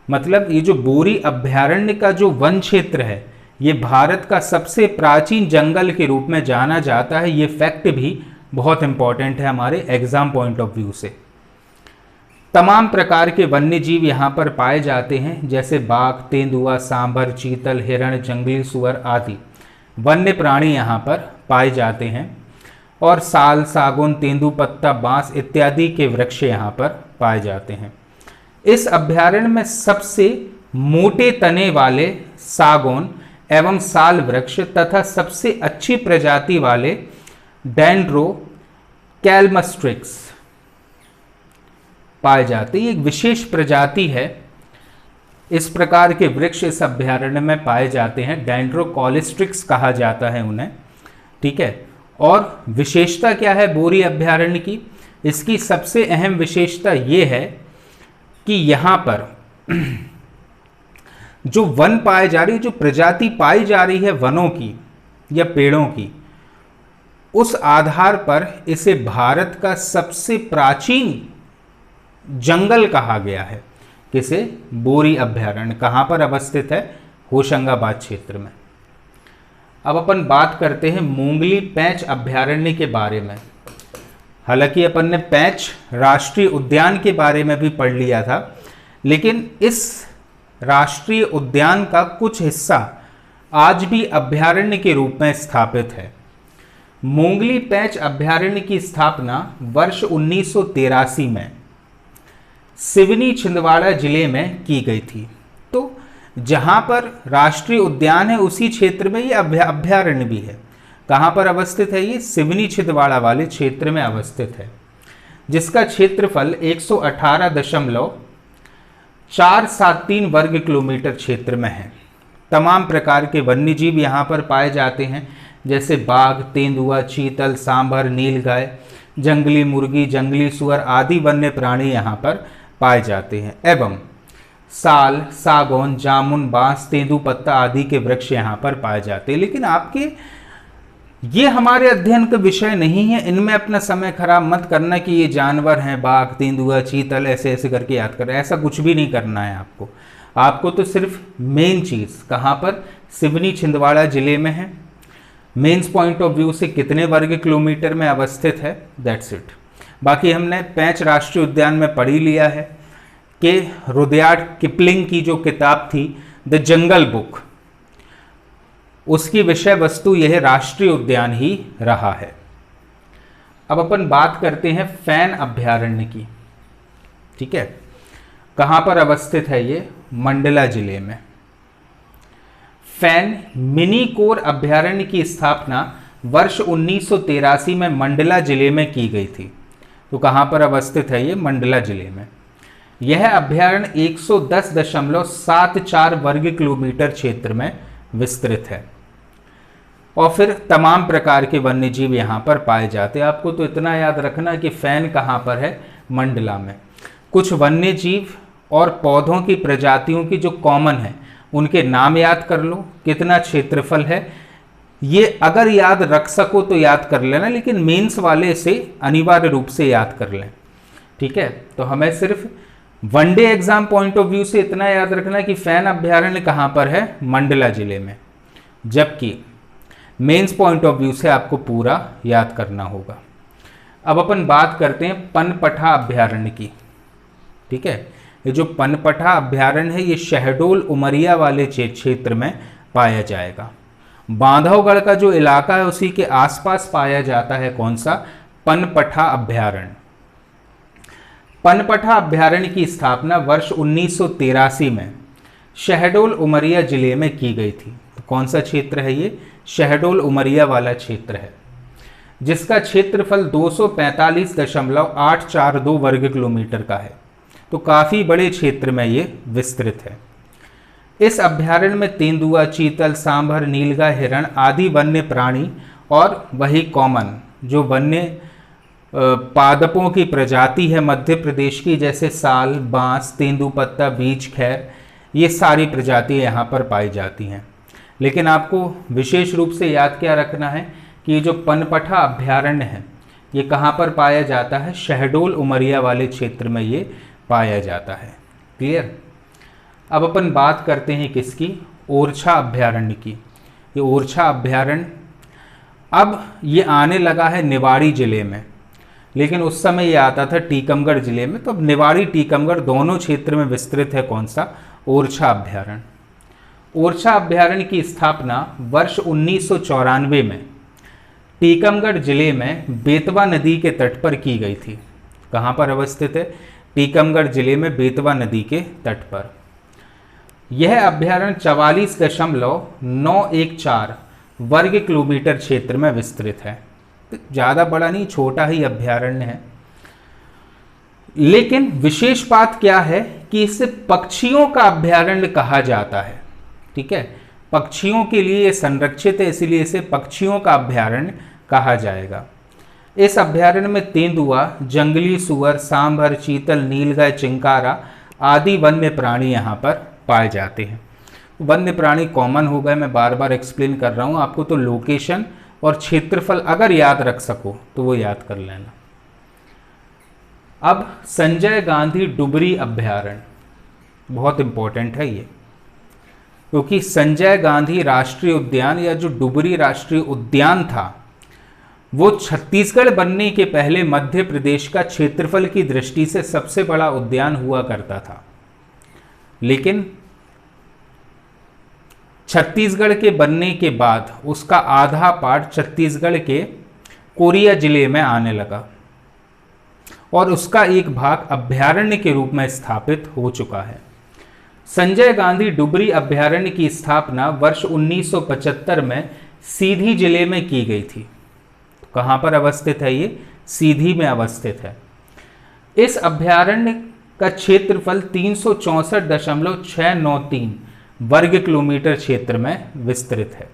मतलब ये जो बोरी अभ्यारण्य का जो वन क्षेत्र है ये भारत का सबसे प्राचीन जंगल के रूप में जाना जाता है। ये फैक्ट भी बहुत इंपॉर्टेंट है हमारे एग्जाम पॉइंट ऑफ व्यू से। तमाम प्रकार के वन्य जीव यहाँ पर पाए जाते हैं, जैसे बाघ, तेंदुआ, सांभर, चीतल, हिरण, जंगली सुअर आदि वन्य प्राणी यहाँ पर पाए जाते हैं। और साल, सागौन, तेंदुपत्ता, बांस इत्यादि के वृक्ष यहाँ पर पाए जाते हैं। इस अभ्यारण्य में सबसे मोटे तने वाले सागौन एवं साल वृक्ष तथा सबसे अच्छी प्रजाति वाले डेंड्रोकैलमस्ट्रिक्स पाए जाते हैं। एक विशेष प्रजाति है, इस प्रकार के वृक्ष इस अभ्यारण्य में पाए जाते हैं, डेंड्रोकॉलिस्ट्रिक्स कहा जाता है उन्हें, ठीक है। और विशेषता क्या है बोरी अभ्यारण्य की? इसकी सबसे अहम विशेषता ये है कि यहाँ पर जो वन पाए जा रही है, जो प्रजाति पाई जा रही है वनों की या पेड़ों की, उस आधार पर इसे भारत का सबसे प्राचीन जंगल कहा गया है। किसे? बोरी अभ्यारण्य। कहाँ पर अवस्थित है? होशंगाबाद क्षेत्र में। अब अपन बात करते हैं मोंगली पैंच अभ्यारण्य के बारे में। हालांकि अपन ने पैंच राष्ट्रीय उद्यान के बारे में भी पढ़ लिया था, लेकिन इस राष्ट्रीय उद्यान का कुछ हिस्सा आज भी अभ्यारण्य के रूप में स्थापित है। मोंगली पैंच अभ्यारण्य की स्थापना वर्ष 1983 में सिवनी छिंदवाड़ा जिले में की गई थी। तो जहां पर राष्ट्रीय उद्यान है उसी क्षेत्र में ये अभ्यारण्य भी है। कहां पर अवस्थित है ये? सिवनी छिंदवाड़ा वाले क्षेत्र में अवस्थित है, जिसका क्षेत्रफल 118.473 वर्ग किलोमीटर क्षेत्र में है। तमाम प्रकार के वन्य जीव यहाँ पर पाए जाते हैं, जैसे बाघ, तेंदुआ, चीतल, सांभर, नीलगाय, जंगली मुर्गी, जंगली सुअर आदि वन्य प्राणी यहाँ पर पाए जाते हैं। एवं साल, सागौन, जामुन, बांस, तेंदुपत्ता आदि के वृक्ष यहाँ पर पाए जाते हैं। लेकिन आपके ये हमारे अध्ययन का विषय नहीं है, इनमें अपना समय खराब मत करना कि ये जानवर हैं, बाघ, तेंदुआ, चीतल, ऐसे ऐसे करके याद करें। ऐसा कुछ भी नहीं करना है आपको। आपको तो सिर्फ मेन चीज़ कहाँ पर, सिवनी छिंदवाड़ा जिले में है, मेंस पॉइंट ऑफ व्यू से कितने वर्ग किलोमीटर में अवस्थित है, दैट्स इट। बाकी हमने पैंच राष्ट्रीय उद्यान में पढ़ ही लिया है कि रुडयार्ड किपलिंग की जो किताब थी द जंगल बुक, उसकी विषय वस्तु यह राष्ट्रीय उद्यान ही रहा है। अब अपन बात करते हैं फैन अभ्यारण्य की, ठीक है। कहाँ पर अवस्थित है ये? मंडला जिले में। फैन मिनी कोर अभ्यारण्य की स्थापना वर्ष 1983 में मंडला जिले में की गई थी। तो कहाँ पर अवस्थित है ये? मंडला जिले में। यह अभ्यारण्य 110.74 वर्ग किलोमीटर क्षेत्र में विस्तृत है। और फिर तमाम प्रकार के वन्य जीव यहाँ पर पाए जाते हैं। आपको तो इतना याद रखना कि फैन कहाँ पर है, मंडला में। कुछ वन्य जीव और पौधों की प्रजातियों की जो कॉमन है उनके नाम याद कर लो, कितना क्षेत्रफल है, ये अगर याद रख सको तो याद कर लेना, लेकिन मेंस वाले से अनिवार्य रूप से याद कर लें, ठीक है। तो हमें सिर्फ one day exam point of view से इतना याद रखना कि फैन अभ्यारण्य कहाँ पर है, मंडला जिले में, जबकि मेंस पॉइंट ऑफ व्यू से आपको पूरा याद करना होगा। अब अपन बात करते हैं पनपठा अभ्यारण्य की, ठीक है। ये जो पनपठा अभ्यारण्य है ये शहडोल उमरिया वाले क्षेत्र में पाया जाएगा। बांधवगढ़ का जो इलाका है उसी के आसपास पाया जाता है कौन सा, पनपठा अभ्यारण्य। पनपठा अभ्यारण्य की स्थापना वर्ष 1983 में शहडोल उमरिया जिले में की गई थी। तो कौन सा क्षेत्र है ये, शहडोल उमरिया वाला क्षेत्र है, जिसका क्षेत्रफल 245.842 वर्ग किलोमीटर का है। तो काफ़ी बड़े क्षेत्र में ये विस्तृत है। इस अभ्यारण्य में तेंदुआ, चीतल, सांभर, नीलगाय, हिरण आदि वन्य प्राणी और वही कॉमन जो वन्य पादपों की प्रजाति है मध्य प्रदेश की, जैसे साल, बांस, तेंदुपत्ता, बीज खैर, ये सारी प्रजातियाँ यहाँ पर पाई जाती हैं। लेकिन आपको विशेष रूप से याद क्या रखना है कि ये जो पनपठा अभ्यारण्य है ये कहाँ पर पाया जाता है, शहडोल उमरिया वाले क्षेत्र में ये पाया जाता है। क्लियर। अब अपन बात करते हैं किसकी, ओरछा अभ्यारण्य की। ये ओरछा अभ्यारण्य अब ये आने लगा है निवाड़ी जिले में, लेकिन उस समय ये आता था टीकमगढ़ जिले में। तो अब निवाड़ी टीकमगढ़ दोनों क्षेत्र में विस्तृत है कौन सा, ओरछा अभ्यारण्य। ओरछा अभ्यारण्य की स्थापना वर्ष 1994 में टीकमगढ़ जिले में बेतवा नदी के तट पर की गई थी। कहाँ पर अवस्थित है, टीकमगढ़ जिले में बेतवा नदी के तट पर। यह अभ्यारण्य 44.914 वर्ग किलोमीटर क्षेत्र में विस्तृत है। तो ज़्यादा बड़ा नहीं, छोटा ही अभ्यारण्य है। लेकिन विशेष बात क्या है कि इसे पक्षियों का अभ्यारण्य कहा जाता है, ठीक है। पक्षियों के लिए ये संरक्षित है, इसलिए इसे पक्षियों का अभ्यारण्य कहा जाएगा। इस अभ्यारण्य में तेंदुआ, जंगली सुअर, सांभर, चीतल, नीलगाय, चिंकारा आदि वन्य प्राणी यहाँ पर पाए जाते हैं। वन्य प्राणी कॉमन हो गए, मैं बार बार एक्सप्लेन कर रहा हूँ आपको, तो लोकेशन और क्षेत्रफल अगर याद रख सको तो वो याद कर लेना। अब संजय गांधी डुबरी अभ्यारण्य बहुत इंपॉर्टेंट है ये, क्योंकि संजय गांधी राष्ट्रीय उद्यान या जो डुबरी राष्ट्रीय उद्यान था वो छत्तीसगढ़ बनने के पहले मध्य प्रदेश का क्षेत्रफल की दृष्टि से सबसे बड़ा उद्यान हुआ करता था। लेकिन छत्तीसगढ़ के बनने के बाद उसका आधा पार्ट छत्तीसगढ़ के कोरिया जिले में आने लगा और उसका एक भाग अभ्यारण्य के रूप में स्थापित हो चुका है। संजय गांधी डुबरी अभ्यारण्य की स्थापना वर्ष 1975 में सीधी जिले में की गई थी। कहाँ पर अवस्थित है ये, सीधी में अवस्थित है। इस अभ्यारण्य का क्षेत्रफल 364.693 वर्ग किलोमीटर क्षेत्र में विस्तृत है।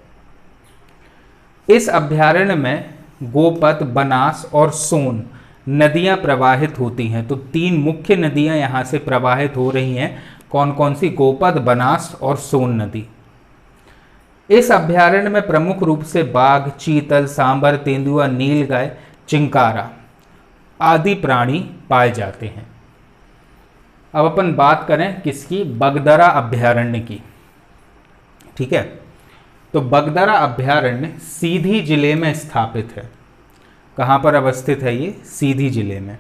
इस अभ्यारण्य में गोपद, बनास और सोन नदियां प्रवाहित होती हैं। तो 3 मुख्य नदियां यहां से प्रवाहित हो रही हैं। कौन कौन सी, गोपद, बनास और सोन नदी। इस अभ्यारण्य में प्रमुख रूप से बाघ, चीतल, सांभर, तेंदुआ, नीलगाय, चिंकारा आदि प्राणी पाए जाते हैं। अब अपन बात करें किसकी, बगदरा अभ्यारण्य की, ठीक है। तो बगदरा अभ्यारण्य सीधी जिले में स्थापित है। कहाँ पर अवस्थित है ये, सीधी जिले में,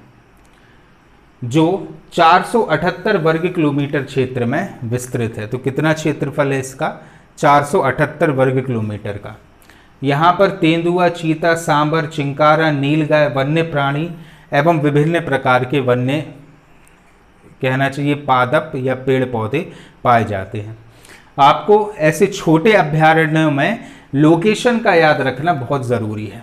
जो 478 वर्ग किलोमीटर क्षेत्र में विस्तृत है। तो कितना क्षेत्रफल है इसका, 478 वर्ग किलोमीटर का। यहाँ पर तेंदुआ, चीता, सांभर, चिंकारा, नीलगाय, वन्य प्राणी एवं विभिन्न प्रकार के वन्य, कहना चाहिए पादप या पेड़ पौधे पाए जाते हैं। आपको ऐसे छोटे अभ्यारण्यों में लोकेशन का याद रखना बहुत ज़रूरी है।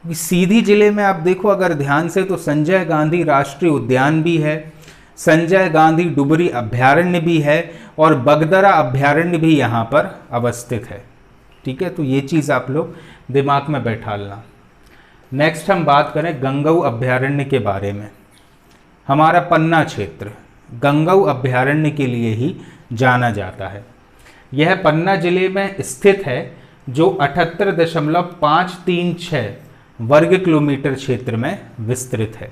सीधी जिले में आप देखो अगर ध्यान से, तो संजय गांधी राष्ट्रीय उद्यान भी है, संजय गांधी डुबरी अभ्यारण्य भी है और बगदरा अभ्यारण्य भी यहाँ पर अवस्थित है। ठीक है, तो ये चीज़ आप लोग दिमाग में बैठा लेना। नेक्स्ट हम बात करें गंगऊ अभ्यारण्य के बारे में। हमारा पन्ना क्षेत्र गंगऊ अभ्यारण्य के लिए ही जाना जाता है। यह पन्ना जिले में स्थित है, जो 78.536 वर्ग किलोमीटर क्षेत्र में विस्तृत है।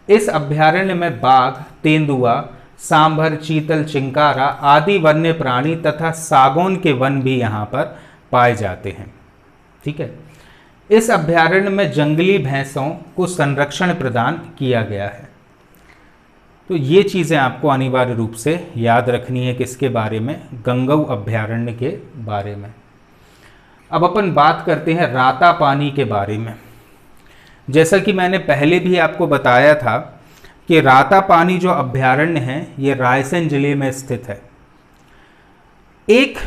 इस अभ्यारण्य में बाघ, तेंदुआ, सांभर, चीतल, चिंकारा आदि वन्य प्राणी तथा सागौन के वन भी यहाँ पर पाए जाते हैं। ठीक है, इस अभ्यारण्य में जंगली भैंसों को संरक्षण प्रदान किया गया है। तो ये चीज़ें आपको अनिवार्य रूप से याद रखनी है किसके बारे में, गंगऊ अभ्यारण्य के बारे में। अब अपन बात करते हैं रातापानी के बारे में। जैसा कि मैंने पहले भी आपको बताया था कि रातापानी जो अभ्यारण्य है ये रायसेन जिले में स्थित है। एक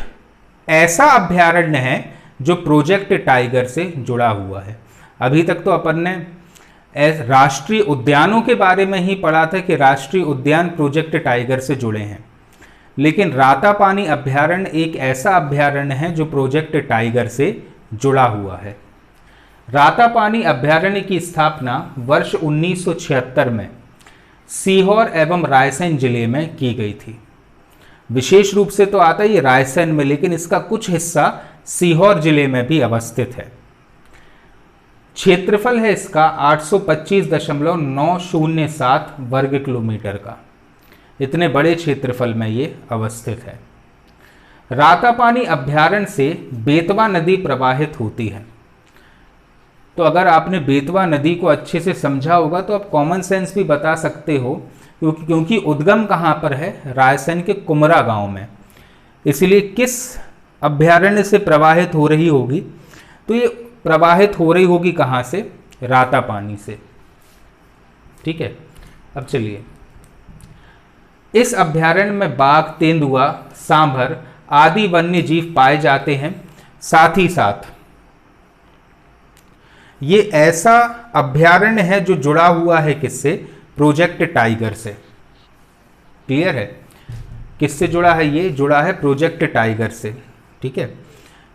ऐसा अभ्यारण्य है जो प्रोजेक्ट टाइगर से जुड़ा हुआ है। अभी तक तो अपन ने राष्ट्रीय उद्यानों के बारे में ही पढ़ा था कि राष्ट्रीय उद्यान प्रोजेक्ट टाइगर से जुड़े हैं, लेकिन रातापानी अभ्यारण्य एक ऐसा अभ्यारण्य है जो प्रोजेक्ट टाइगर से जुड़ा हुआ है। रातापानी अभ्यारण्य की स्थापना वर्ष 1976 में सीहोर एवं रायसेन जिले में की गई थी। विशेष रूप से तो आता ही रायसेन में, लेकिन इसका कुछ हिस्सा सीहोर जिले में भी अवस्थित है। क्षेत्रफल है इसका 825.907 वर्ग किलोमीटर का। इतने बड़े क्षेत्रफल में ये अवस्थित है। रातापानी अभ्यारण्य से बेतवा नदी प्रवाहित होती है। तो अगर आपने बेतवा नदी को अच्छे से समझा होगा तो आप कॉमन सेंस भी बता सकते हो, क्योंकि उद्गम कहाँ पर है, रायसेन के कुमरा गांव में। इसलिए किस अभ्यारण्य से प्रवाहित हो रही होगी, तो ये प्रवाहित हो रही होगी कहाँ से, रातापानी से। ठीक है, अब चलिए, इस अभ्यारण्य में बाघ, तेंदुआ, सांभर आदि वन्य जीव पाए जाते हैं। साथ ही साथ ये ऐसा अभ्यारण्य है जो जुड़ा हुआ है किससे, प्रोजेक्ट टाइगर से। क्लियर है, किससे जुड़ा है, ये जुड़ा है प्रोजेक्ट टाइगर से। ठीक है,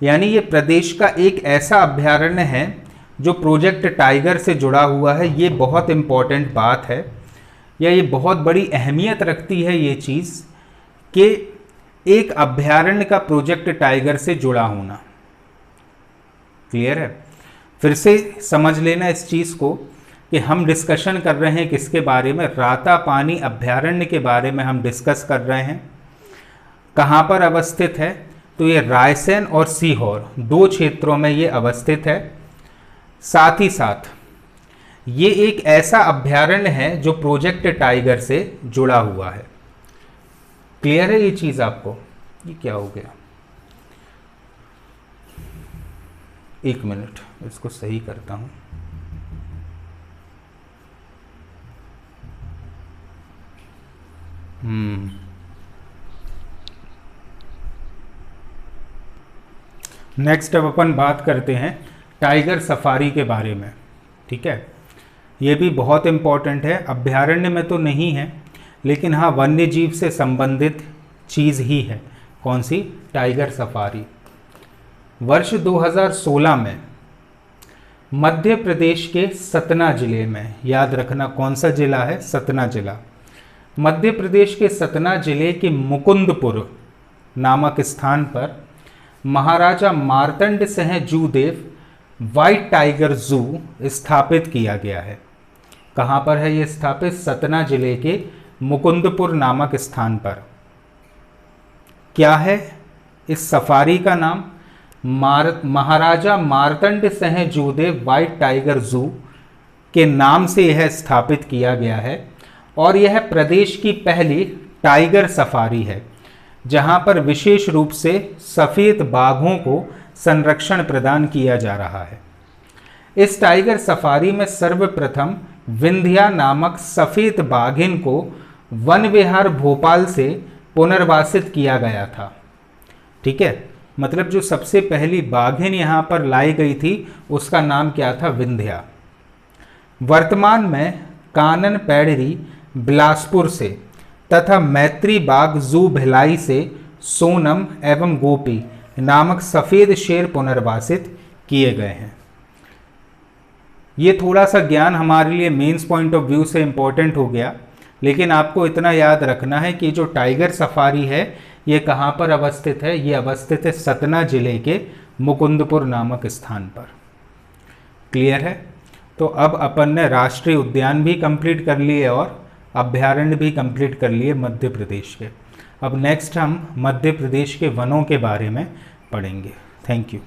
यानी ये प्रदेश का एक ऐसा अभ्यारण्य है जो प्रोजेक्ट टाइगर से जुड़ा हुआ है। ये बहुत इंपॉर्टेंट बात है, या ये बहुत बड़ी अहमियत रखती है ये चीज़ कि एक अभ्यारण्य का प्रोजेक्ट टाइगर से जुड़ा होना। क्लियर है, फिर से समझ लेना इस चीज़ को कि हम डिस्कशन कर रहे हैं किसके बारे में, रातापानी अभ्यारण्य के बारे में हम डिस्कस कर रहे हैं। कहाँ पर अवस्थित है, तो ये रायसेन और सीहोर दो क्षेत्रों में ये अवस्थित है। साथ ही साथ ये एक ऐसा अभ्यारण्य है जो प्रोजेक्ट टाइगर से जुड़ा हुआ है। क्लियर है ये चीज़ आपको, ये क्या हो गया, एक मिनट इसको सही करता हूँ। नेक्स्ट अब अपन बात करते हैं टाइगर सफारी के बारे में। ठीक है, ये भी बहुत इम्पॉर्टेंट है। अभ्यारण्य में तो नहीं है, लेकिन हाँ वन्य जीव से संबंधित चीज़ ही है। कौन सी, टाइगर सफारी। वर्ष 2016 में मध्य प्रदेश के सतना जिले में, याद रखना कौन सा जिला है, सतना जिला। मध्य प्रदेश के सतना जिले के मुकुंदपुर नामक स्थान पर महाराजा मार्तंड सिंह जूदेव व्हाइट टाइगर जू स्थापित किया गया है। कहाँ पर है ये स्थापित, सतना जिले के मुकुंदपुर नामक स्थान पर। क्या है इस सफारी का नाम, महाराजा मार्तंड सिंह जूदेव व्हाइट टाइगर जू के नाम से यह स्थापित किया गया है। और यह प्रदेश की पहली टाइगर सफारी है जहां पर विशेष रूप से सफ़ेद बाघों को संरक्षण प्रदान किया जा रहा है। इस टाइगर सफारी में सर्वप्रथम विंध्या नामक सफ़ेद बाघिन को वन विहार भोपाल से पुनर्वासित किया गया था। ठीक है, मतलब जो सबसे पहली बाघिन यहाँ पर लाई गई थी उसका नाम क्या था, विंध्या। वर्तमान में कानन पैडरी बिलासपुर से तथा मैत्री बाग जू भिलाई से सोनम एवं गोपी नामक सफ़ेद शेर पुनर्वासित किए गए हैं। ये थोड़ा सा ज्ञान हमारे लिए मेंस पॉइंट ऑफ व्यू से इम्पोर्टेंट हो गया, लेकिन आपको इतना याद रखना है कि जो टाइगर सफारी है ये कहाँ पर अवस्थित है। ये अवस्थित है सतना जिले के मुकुंदपुर नामक स्थान पर। क्लियर है? तो अब अपन ने राष्ट्रीय उद्यान भी कंप्लीट कर लिए और अभ्यारण्य भी कंप्लीट कर लिए मध्य प्रदेश के। अब नेक्स्ट हम मध्य प्रदेश के वनों के बारे में पढ़ेंगे। Thank you.